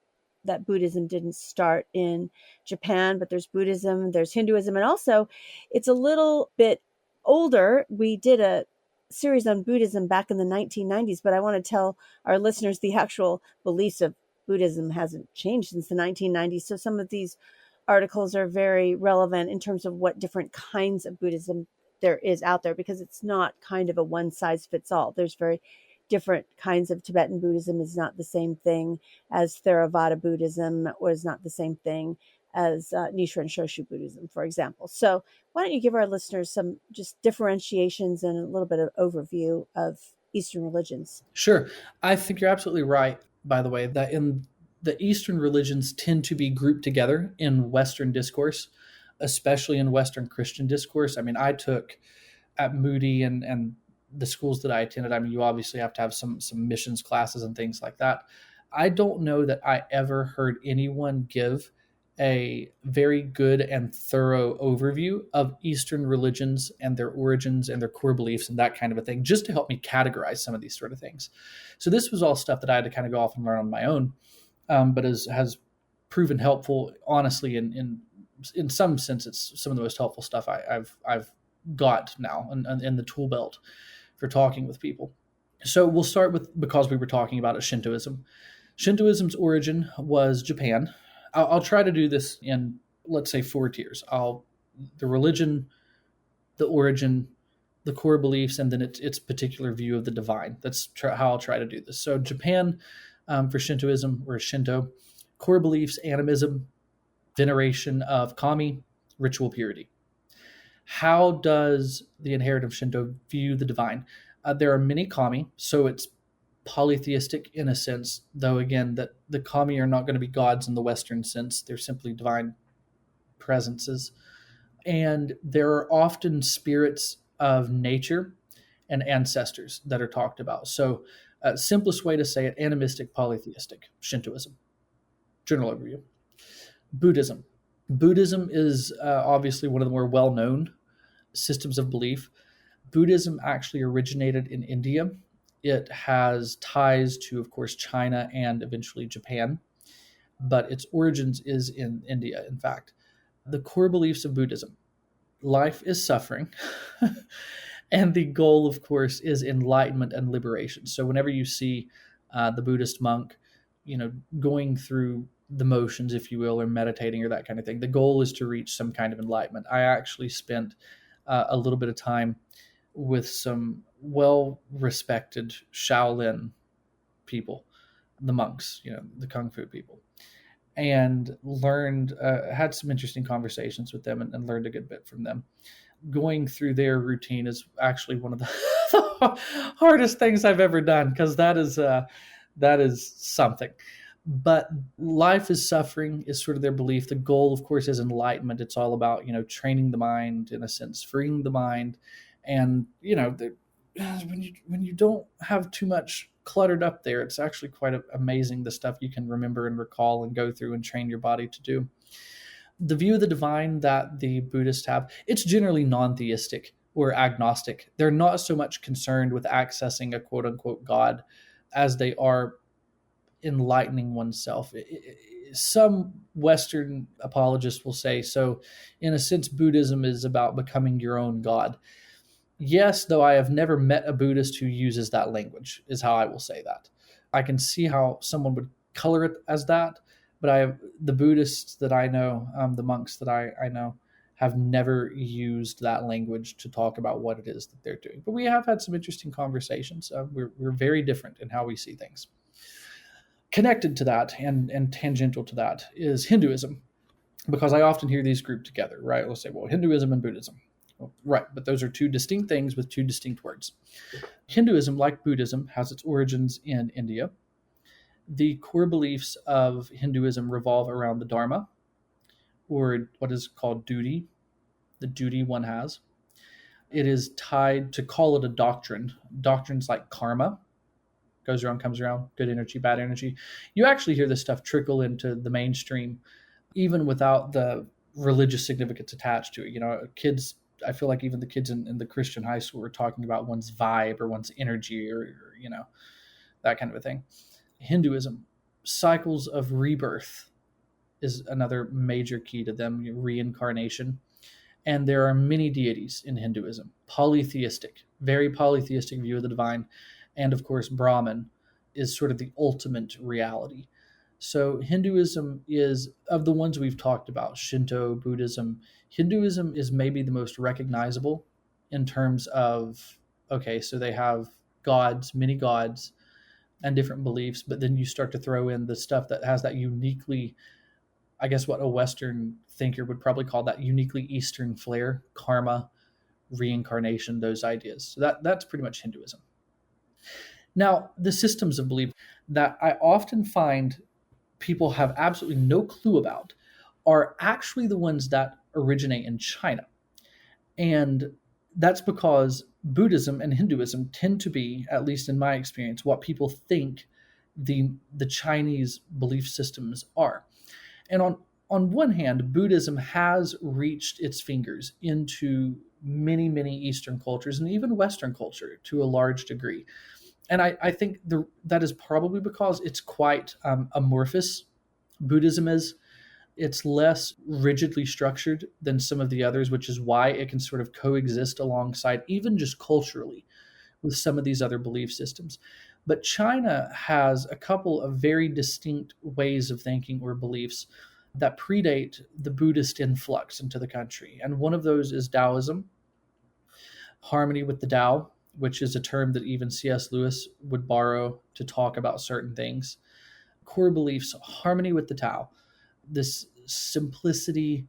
that Buddhism didn't start in Japan, but there's Buddhism, there's Hinduism, and also it's a little bit older. We did a series on Buddhism back in the 1990s, but I want to tell our listeners the actual beliefs of Buddhism hasn't changed since the 1990s. So some of these articles are very relevant in terms of what different kinds of Buddhism there is out there, because it's not kind of a one size fits all. There's very different kinds of Tibetan Buddhism is not the same thing as Theravada Buddhism, or is not the same thing as Nichiren Shoshu Buddhism, for example. So why don't you give our listeners some just differentiations and a little bit of overview of Eastern religions? Sure. I think you're absolutely right, by the way, that in the Eastern religions tend to be grouped together in Western discourse, especially in Western Christian discourse. I mean, I took at Moody and the schools that I attended, I mean, you obviously have to have some missions classes and things like that. I don't know that I ever heard anyone give a very good and thorough overview of Eastern religions and their origins and their core beliefs and that kind of a thing, just to help me categorize some of these sort of things. So this was all stuff that I had to kind of go off and learn on my own, but has proven helpful, honestly, in some sense. It's some of the most helpful stuff I've got now in the tool belt for talking with people. So we'll start with, because we were talking about it, Shintoism. Shintoism's origin was Japan. I'll try to do this in, let's say, 4 tiers. The religion, the origin, the core beliefs, and then its particular view of the divine. That's how I'll try to do this. So Japan, for Shintoism, or Shinto, core beliefs: animism, veneration of kami, ritual purity. How does the inheritor of Shinto view the divine? There are many kami, so it's polytheistic in a sense, though again, that the kami are not going to be gods in the Western sense. They're simply divine presences. And there are often spirits of nature and ancestors that are talked about. So simplest way to say it, animistic, polytheistic, Shintoism. General overview. Buddhism. Buddhism is obviously one of the more well-known systems of belief. Buddhism actually originated in India. It has ties to, of course, China and eventually Japan, but its origins is in India, in fact. The core beliefs of Buddhism: life is suffering, and the goal, of course, is enlightenment and liberation. So whenever you see the Buddhist monk, going through the motions, if you will, or meditating or that kind of thing, the goal is to reach some kind of enlightenment. I actually spent a little bit of time with some well-respected Shaolin people, the monks, the Kung Fu people, and had some interesting conversations with them and learned a good bit from them. Going through their routine is actually one of the hardest things I've ever done, because that is something. But life is suffering is sort of their belief. The goal, of course, is enlightenment. It's all about, training the mind, in a sense, freeing the mind. And, when you don't have too much cluttered up there, it's actually quite amazing the stuff you can remember and recall and go through and train your body to do. The view of the divine that the Buddhists have, it's generally non-theistic or agnostic. They're not so much concerned with accessing a quote-unquote God as they are enlightening oneself. Some Western apologists will say, so in a sense, Buddhism is about becoming your own God. Yes, though I have never met a Buddhist who uses that language, is how I will say that. I can see how someone would color it as that, but the Buddhists that I know, the monks that I know, have never used that language to talk about what it is that they're doing. But we have had some interesting conversations. We're very different in how we see things. Connected to that and tangential to that is Hinduism, because I often hear these grouped together, right? Let's say, well, Hinduism and Buddhism. Well, right, but those are two distinct things with two distinct words. Hinduism, like Buddhism, has its origins in India. The core beliefs of Hinduism revolve around the Dharma, or what is called duty, the duty one has. It is tied to call it a doctrine. Doctrines like karma, goes around, comes around, good energy, bad energy. You actually hear this stuff trickle into the mainstream, even without the religious significance attached to it. You know, kids, I feel like even the kids in the Christian high school were talking about one's vibe or one's energy or you know, that kind of a thing. Hinduism, cycles of rebirth is another major key to them, reincarnation. And there are many deities in Hinduism, polytheistic, very polytheistic view of the divine. And of course, Brahman is sort of the ultimate reality. So Hinduism is, of the ones we've talked about, Shinto, Buddhism, Hinduism is maybe the most recognizable in terms of, okay, so they have gods, many gods, and different beliefs, but then you start to throw in the stuff that has that uniquely, I guess what a Western thinker would probably call that uniquely Eastern flair, karma, reincarnation, those ideas. So that's pretty much Hinduism. Now, the systems of belief that I often find people have absolutely no clue about are actually the ones that originate in China. And that's because Buddhism and Hinduism tend to be, at least in my experience, what people think the Chinese belief systems are. And on one hand, Buddhism has reached its fingers into many, many Eastern cultures and even Western culture to a large degree. And I think that is probably because it's quite amorphous. Buddhism is. It's less rigidly structured than some of the others, which is why it can sort of coexist alongside, even just culturally, with some of these other belief systems. But China has a couple of very distinct ways of thinking or beliefs that predate the Buddhist influx into the country. And one of those is Taoism, harmony with the Tao, which is a term that even C.S. Lewis would borrow to talk about certain things. Core beliefs, harmony with the Tao, this simplicity,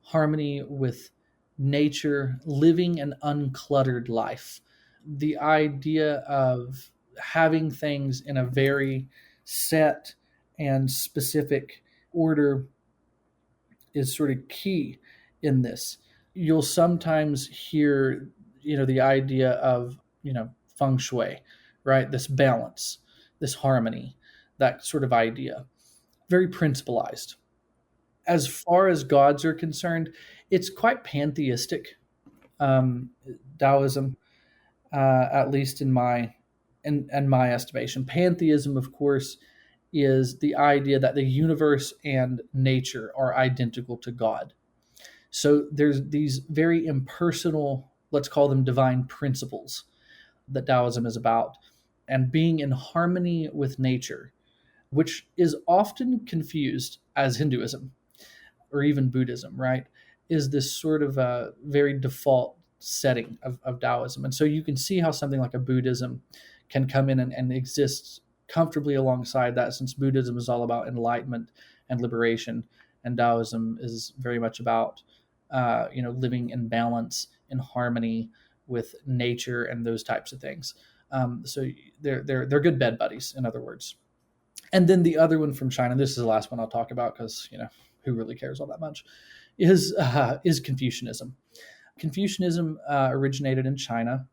harmony with nature, living an uncluttered life. The idea of having things in a very set and specific order is sort of key in this. You'll sometimes hear, the idea of, feng shui, right? This balance, this harmony, that sort of idea. Very principalized. As far as gods are concerned, it's quite pantheistic. Taoism, at least in my estimation. Pantheism, of course, is the idea that the universe and nature are identical to God. So there's these very impersonal, let's call them divine principles that Taoism is about, and being in harmony with nature, which is often confused as Hinduism or even Buddhism, right? Is this sort of a very default setting of Taoism. And so you can see how something like a Buddhism can come in and exist comfortably alongside that, since Buddhism is all about enlightenment and liberation, and Taoism is very much about living in balance, in harmony with nature and those types of things. So they're good bed buddies, in other words. And then the other one from China, this is the last one I'll talk about because who really cares all that much, is Confucianism. Confucianism originated in China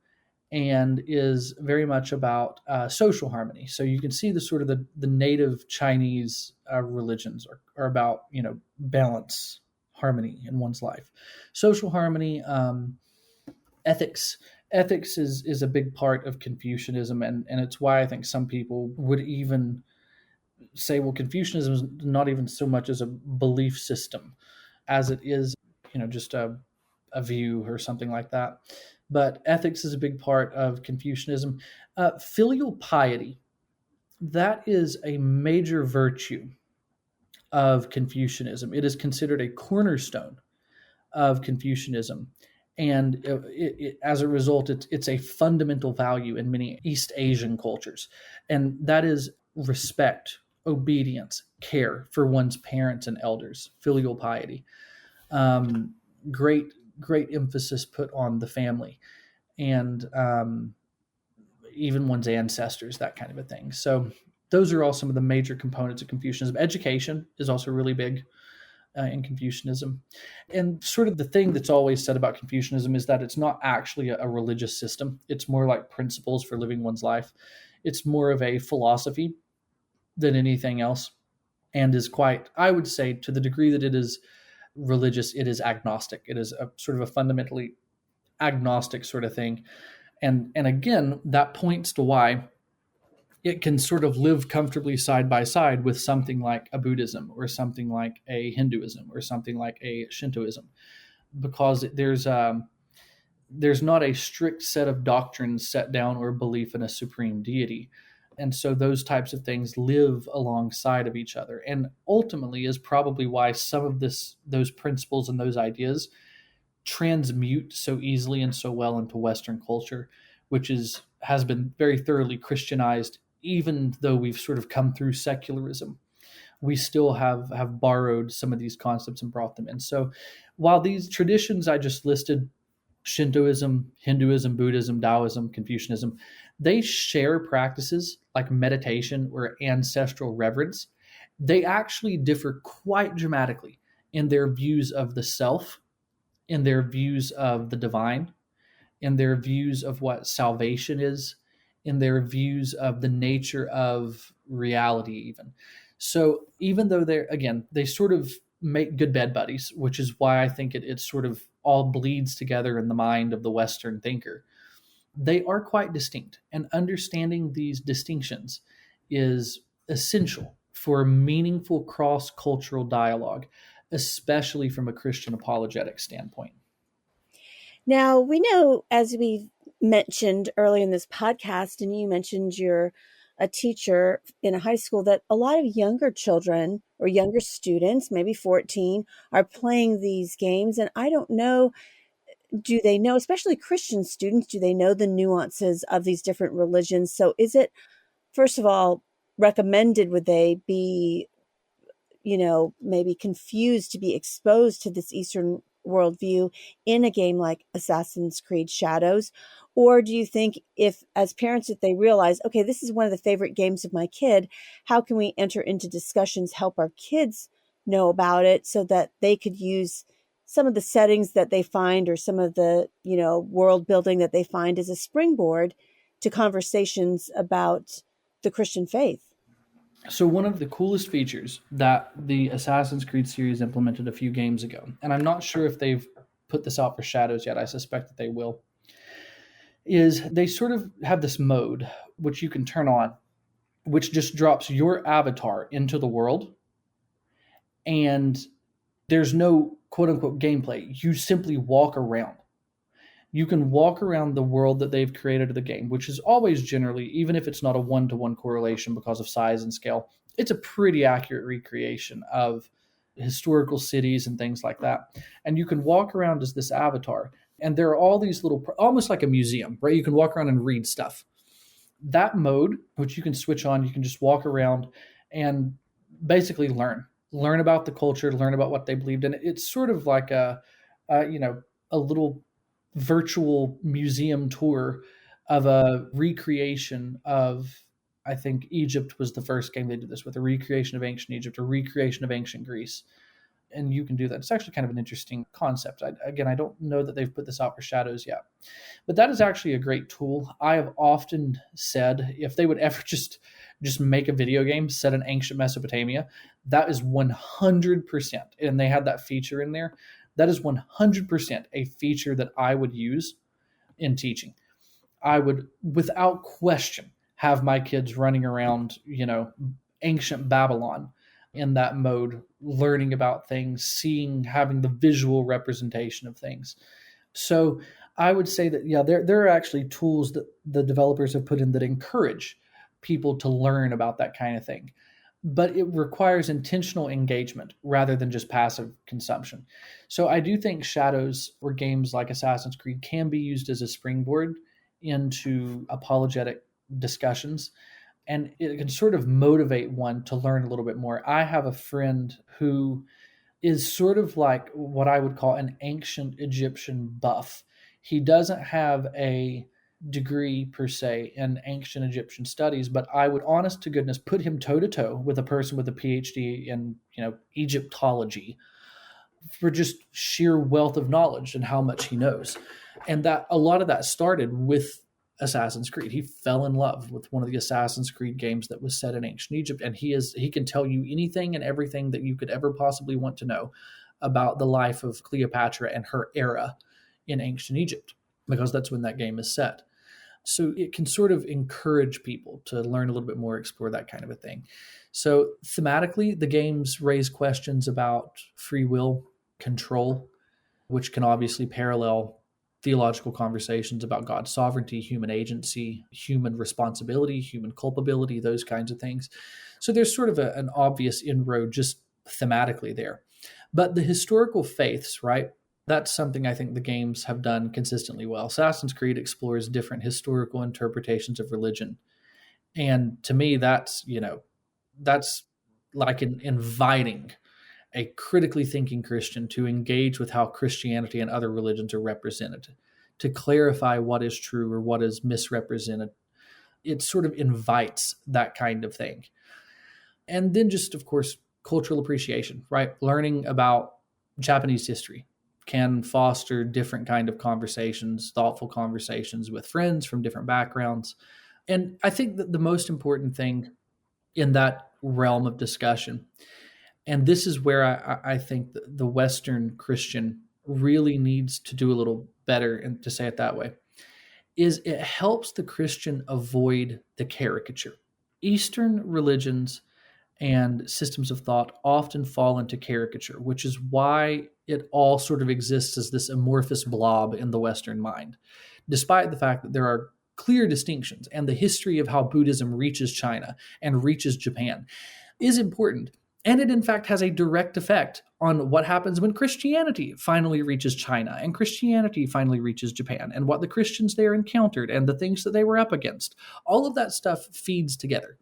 and is very much about social harmony. So you can see the sort of the native Chinese religions are about balance, harmony in one's life, social harmony, ethics. Ethics is a big part of Confucianism, and it's why I think some people would even say, well, Confucianism is not even so much as a belief system as it is, just a view or something like that. But ethics is a big part of Confucianism. Filial piety, that is a major virtue of Confucianism. It is considered a cornerstone of Confucianism. And as a result, it's a fundamental value in many East Asian cultures. And that is respect, obedience, care for one's parents and elders, filial piety. Great emphasis put on the family and even one's ancestors, that kind of a thing. So those are all some of the major components of Confucianism. Education is also really big. in Confucianism. And sort of the thing that's always said about Confucianism is that it's not actually a religious system. It's more like principles for living one's life. It's more of a philosophy than anything else, and is quite, I would say, to the degree that it is religious, it is agnostic. It is a sort of a fundamentally agnostic sort of thing. And again, that points to why it can sort of live comfortably side by side with something like a Buddhism or something like a Hinduism or something like a Shintoism, because there's not a strict set of doctrines set down or belief in a supreme deity. And so those types of things live alongside of each other, and ultimately is probably why some of those principles and those ideas transmute so easily and so well into Western culture, which has been very thoroughly Christianized. Even though we've sort of come through secularism, we still have borrowed some of these concepts and brought them in. So while these traditions I just listed, Shintoism, Hinduism, Buddhism, Taoism, Confucianism, they share practices like meditation or ancestral reverence. They actually differ quite dramatically in their views of the self, in their views of the divine, in their views of what salvation is, in their views of the nature of reality even. So even though they sort of make good bed buddies, which is why I think it sort of all bleeds together in the mind of the Western thinker, they are quite distinct. And understanding these distinctions is essential for a meaningful cross-cultural dialogue, especially from a Christian apologetic standpoint. Now, we know, as we mentioned early in this podcast, and you mentioned you're a teacher in a high school, that a lot of younger children or younger students, maybe 14, are playing these games. And I don't know, do they know, especially Christian students, do they know the nuances of these different religions? So is it, first of all, recommended, would they be, maybe confused to be exposed to this Eastern worldview in a game like Assassin's Creed Shadows? Or do you think, if as parents, if they realize, okay, this is one of the favorite games of my kid, how can we enter into discussions, help our kids know about it so that they could use some of the settings that they find or some of the, world building that they find as a springboard to conversations about the Christian faith? So one of the coolest features that the Assassin's Creed series implemented a few games ago, and I'm not sure if they've put this out for Shadows yet, I suspect that they will, is they sort of have this mode which you can turn on, which just drops your avatar into the world, and there's no quote-unquote gameplay. You simply walk around. You can walk around the world that they've created of the game, which is always generally, even if it's not a one-to-one correlation because of size and scale, it's a pretty accurate recreation of historical cities and things like that. And you can walk around as this avatar, and there are all these little, almost like a museum, right? You can walk around and read stuff. That mode, which you can switch on, you can just walk around and basically learn about the culture, learn about what they believed in. It's sort of like a little virtual museum tour of a recreation of, I think Egypt was the first game they did this with, a recreation of ancient Egypt, a recreation of ancient Greece. And you can do that. It's actually kind of an interesting concept. I don't know that they've put this out for Shadows yet, but that is actually a great tool. I have often said, if they would ever just make a video game set in ancient Mesopotamia, that is 100%. And they had that feature in there. That is 100% a feature that I would use in teaching. I would, without question, have my kids running around, ancient Babylon in that mode, learning about things, having the visual representation of things. So I would say that, there are actually tools that the developers have put in that encourage people to learn about that kind of thing. But it requires intentional engagement rather than just passive consumption. So I do think Shadows or games like Assassin's Creed can be used as a springboard into apologetic discussions, and it can sort of motivate one to learn a little bit more. I have a friend who is sort of like what I would call an ancient Egyptian buff. He doesn't have a degree per se in ancient Egyptian studies, but I would, honest to goodness, put him toe to toe with a person with a PhD in, Egyptology, for just sheer wealth of knowledge and how much he knows. And that a lot of that started with Assassin's Creed. He fell in love with one of the Assassin's Creed games that was set in ancient Egypt, and he can tell you anything and everything that you could ever possibly want to know about the life of Cleopatra and her era in ancient Egypt, because that's when that game is set. So it can sort of encourage people to learn a little bit more, explore that kind of a thing. So thematically, the games raise questions about free will, control, which can obviously parallel theological conversations about God's sovereignty, human agency, human responsibility, human culpability, those kinds of things. So there's sort of an obvious inroad just thematically there. But the historical faiths, right? That's something I think the games have done consistently well. Assassin's Creed explores different historical interpretations of religion. And to me, that's like inviting a critically thinking Christian to engage with how Christianity and other religions are represented, to clarify what is true or what is misrepresented. It sort of invites that kind of thing. And then just, of course, cultural appreciation, right? Learning about Japanese history can foster different kind of conversations, thoughtful conversations with friends from different backgrounds. And I think that the most important thing in that realm of discussion, and this is where I think the Western Christian really needs to do a little better, and to say it that way, is it helps the Christian avoid the caricature. Eastern religions and systems of thought often fall into caricature, which is why it all sort of exists as this amorphous blob in the Western mind, despite the fact that there are clear distinctions, and the history of how Buddhism reaches China and reaches Japan is important. And it, in fact, has a direct effect on what happens when Christianity finally reaches China and Christianity finally reaches Japan, and what the Christians there encountered and the things that they were up against. All of that stuff feeds together.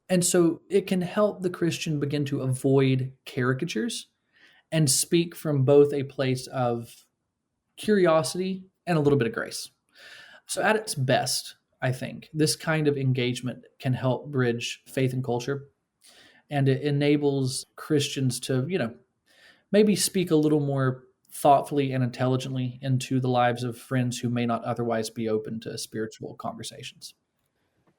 And so it can help the Christian begin to avoid caricatures and speak from both a place of curiosity and a little bit of grace. So at its best, I think, this kind of engagement can help bridge faith and culture. And it enables Christians to, maybe speak a little more thoughtfully and intelligently into the lives of friends who may not otherwise be open to spiritual conversations.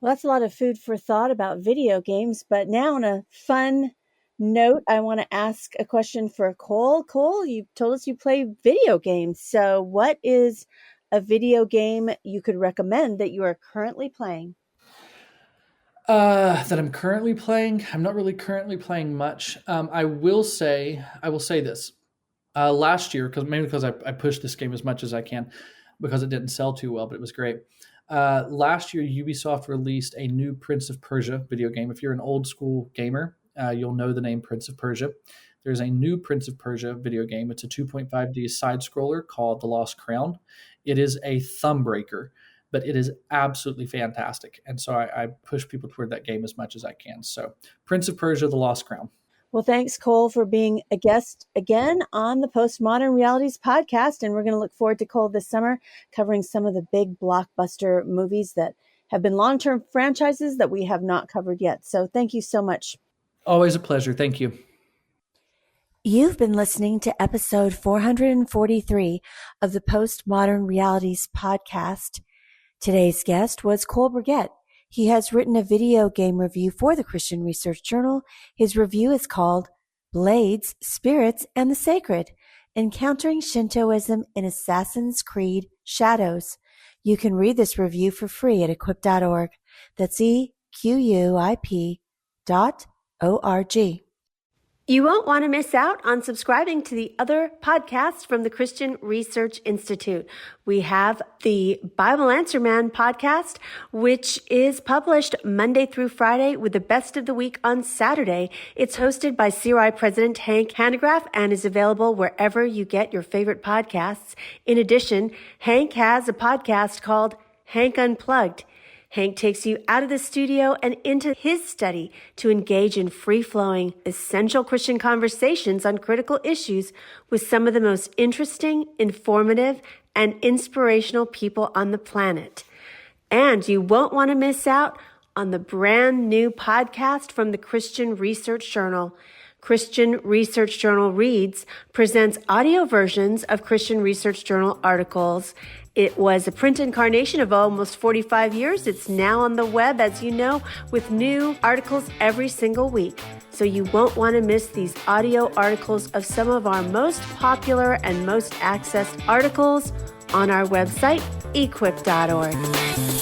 Well, that's a lot of food for thought about video games. But now, on a fun note, I want to ask a question for Cole. Cole, you told us you play video games. So what is a video game you could recommend that you are currently playing? That I'm currently playing? I'm not really currently playing much. I will say this. Last year, because I pushed this game as much as I can, because it didn't sell too well, but it was great. Last year, Ubisoft released a new Prince of Persia video game. If you're an old school gamer, you'll know the name Prince of Persia. There's a new Prince of Persia video game. It's a 2.5D side scroller called The Lost Crown. It is a thumb breaker, but it is absolutely fantastic. And so I push people toward that game as much as I can. So Prince of Persia, The Lost Crown. Well, thanks, Cole, for being a guest again on the Postmodern Realities podcast. And we're going to look forward to Cole this summer, covering some of the big blockbuster movies that have been long-term franchises that we have not covered yet. So thank you so much. Always a pleasure. Thank you. You've been listening to episode 443 of the Postmodern Realities podcast. Today's guest was Cole Burgett. He has written a video game review for the Christian Research Journal. His review is called Blades, Spirits, and the Sacred, Encountering Shintoism in Assassin's Creed Shadows. You can read this review for free at equip.org. That's EQUIP.org. You won't want to miss out on subscribing to the other podcasts from the Christian Research Institute. We have the Bible Answer Man podcast, which is published Monday through Friday with the best of the week on Saturday. It's hosted by CRI President Hank Hanegraaff and is available wherever you get your favorite podcasts. In addition, Hank has a podcast called Hank Unplugged. Hank takes you out of the studio and into his study to engage in free-flowing, essential Christian conversations on critical issues with some of the most interesting, informative, and inspirational people on the planet. And you won't want to miss out on the brand new podcast from the Christian Research Journal, Christian Research Journal Reads presents audio versions of Christian Research Journal articles. It was a print incarnation of almost 45 years. It's now on the web, as you know, with new articles every single week. So you won't want to miss these audio articles of some of our most popular and most accessed articles on our website, equip.org.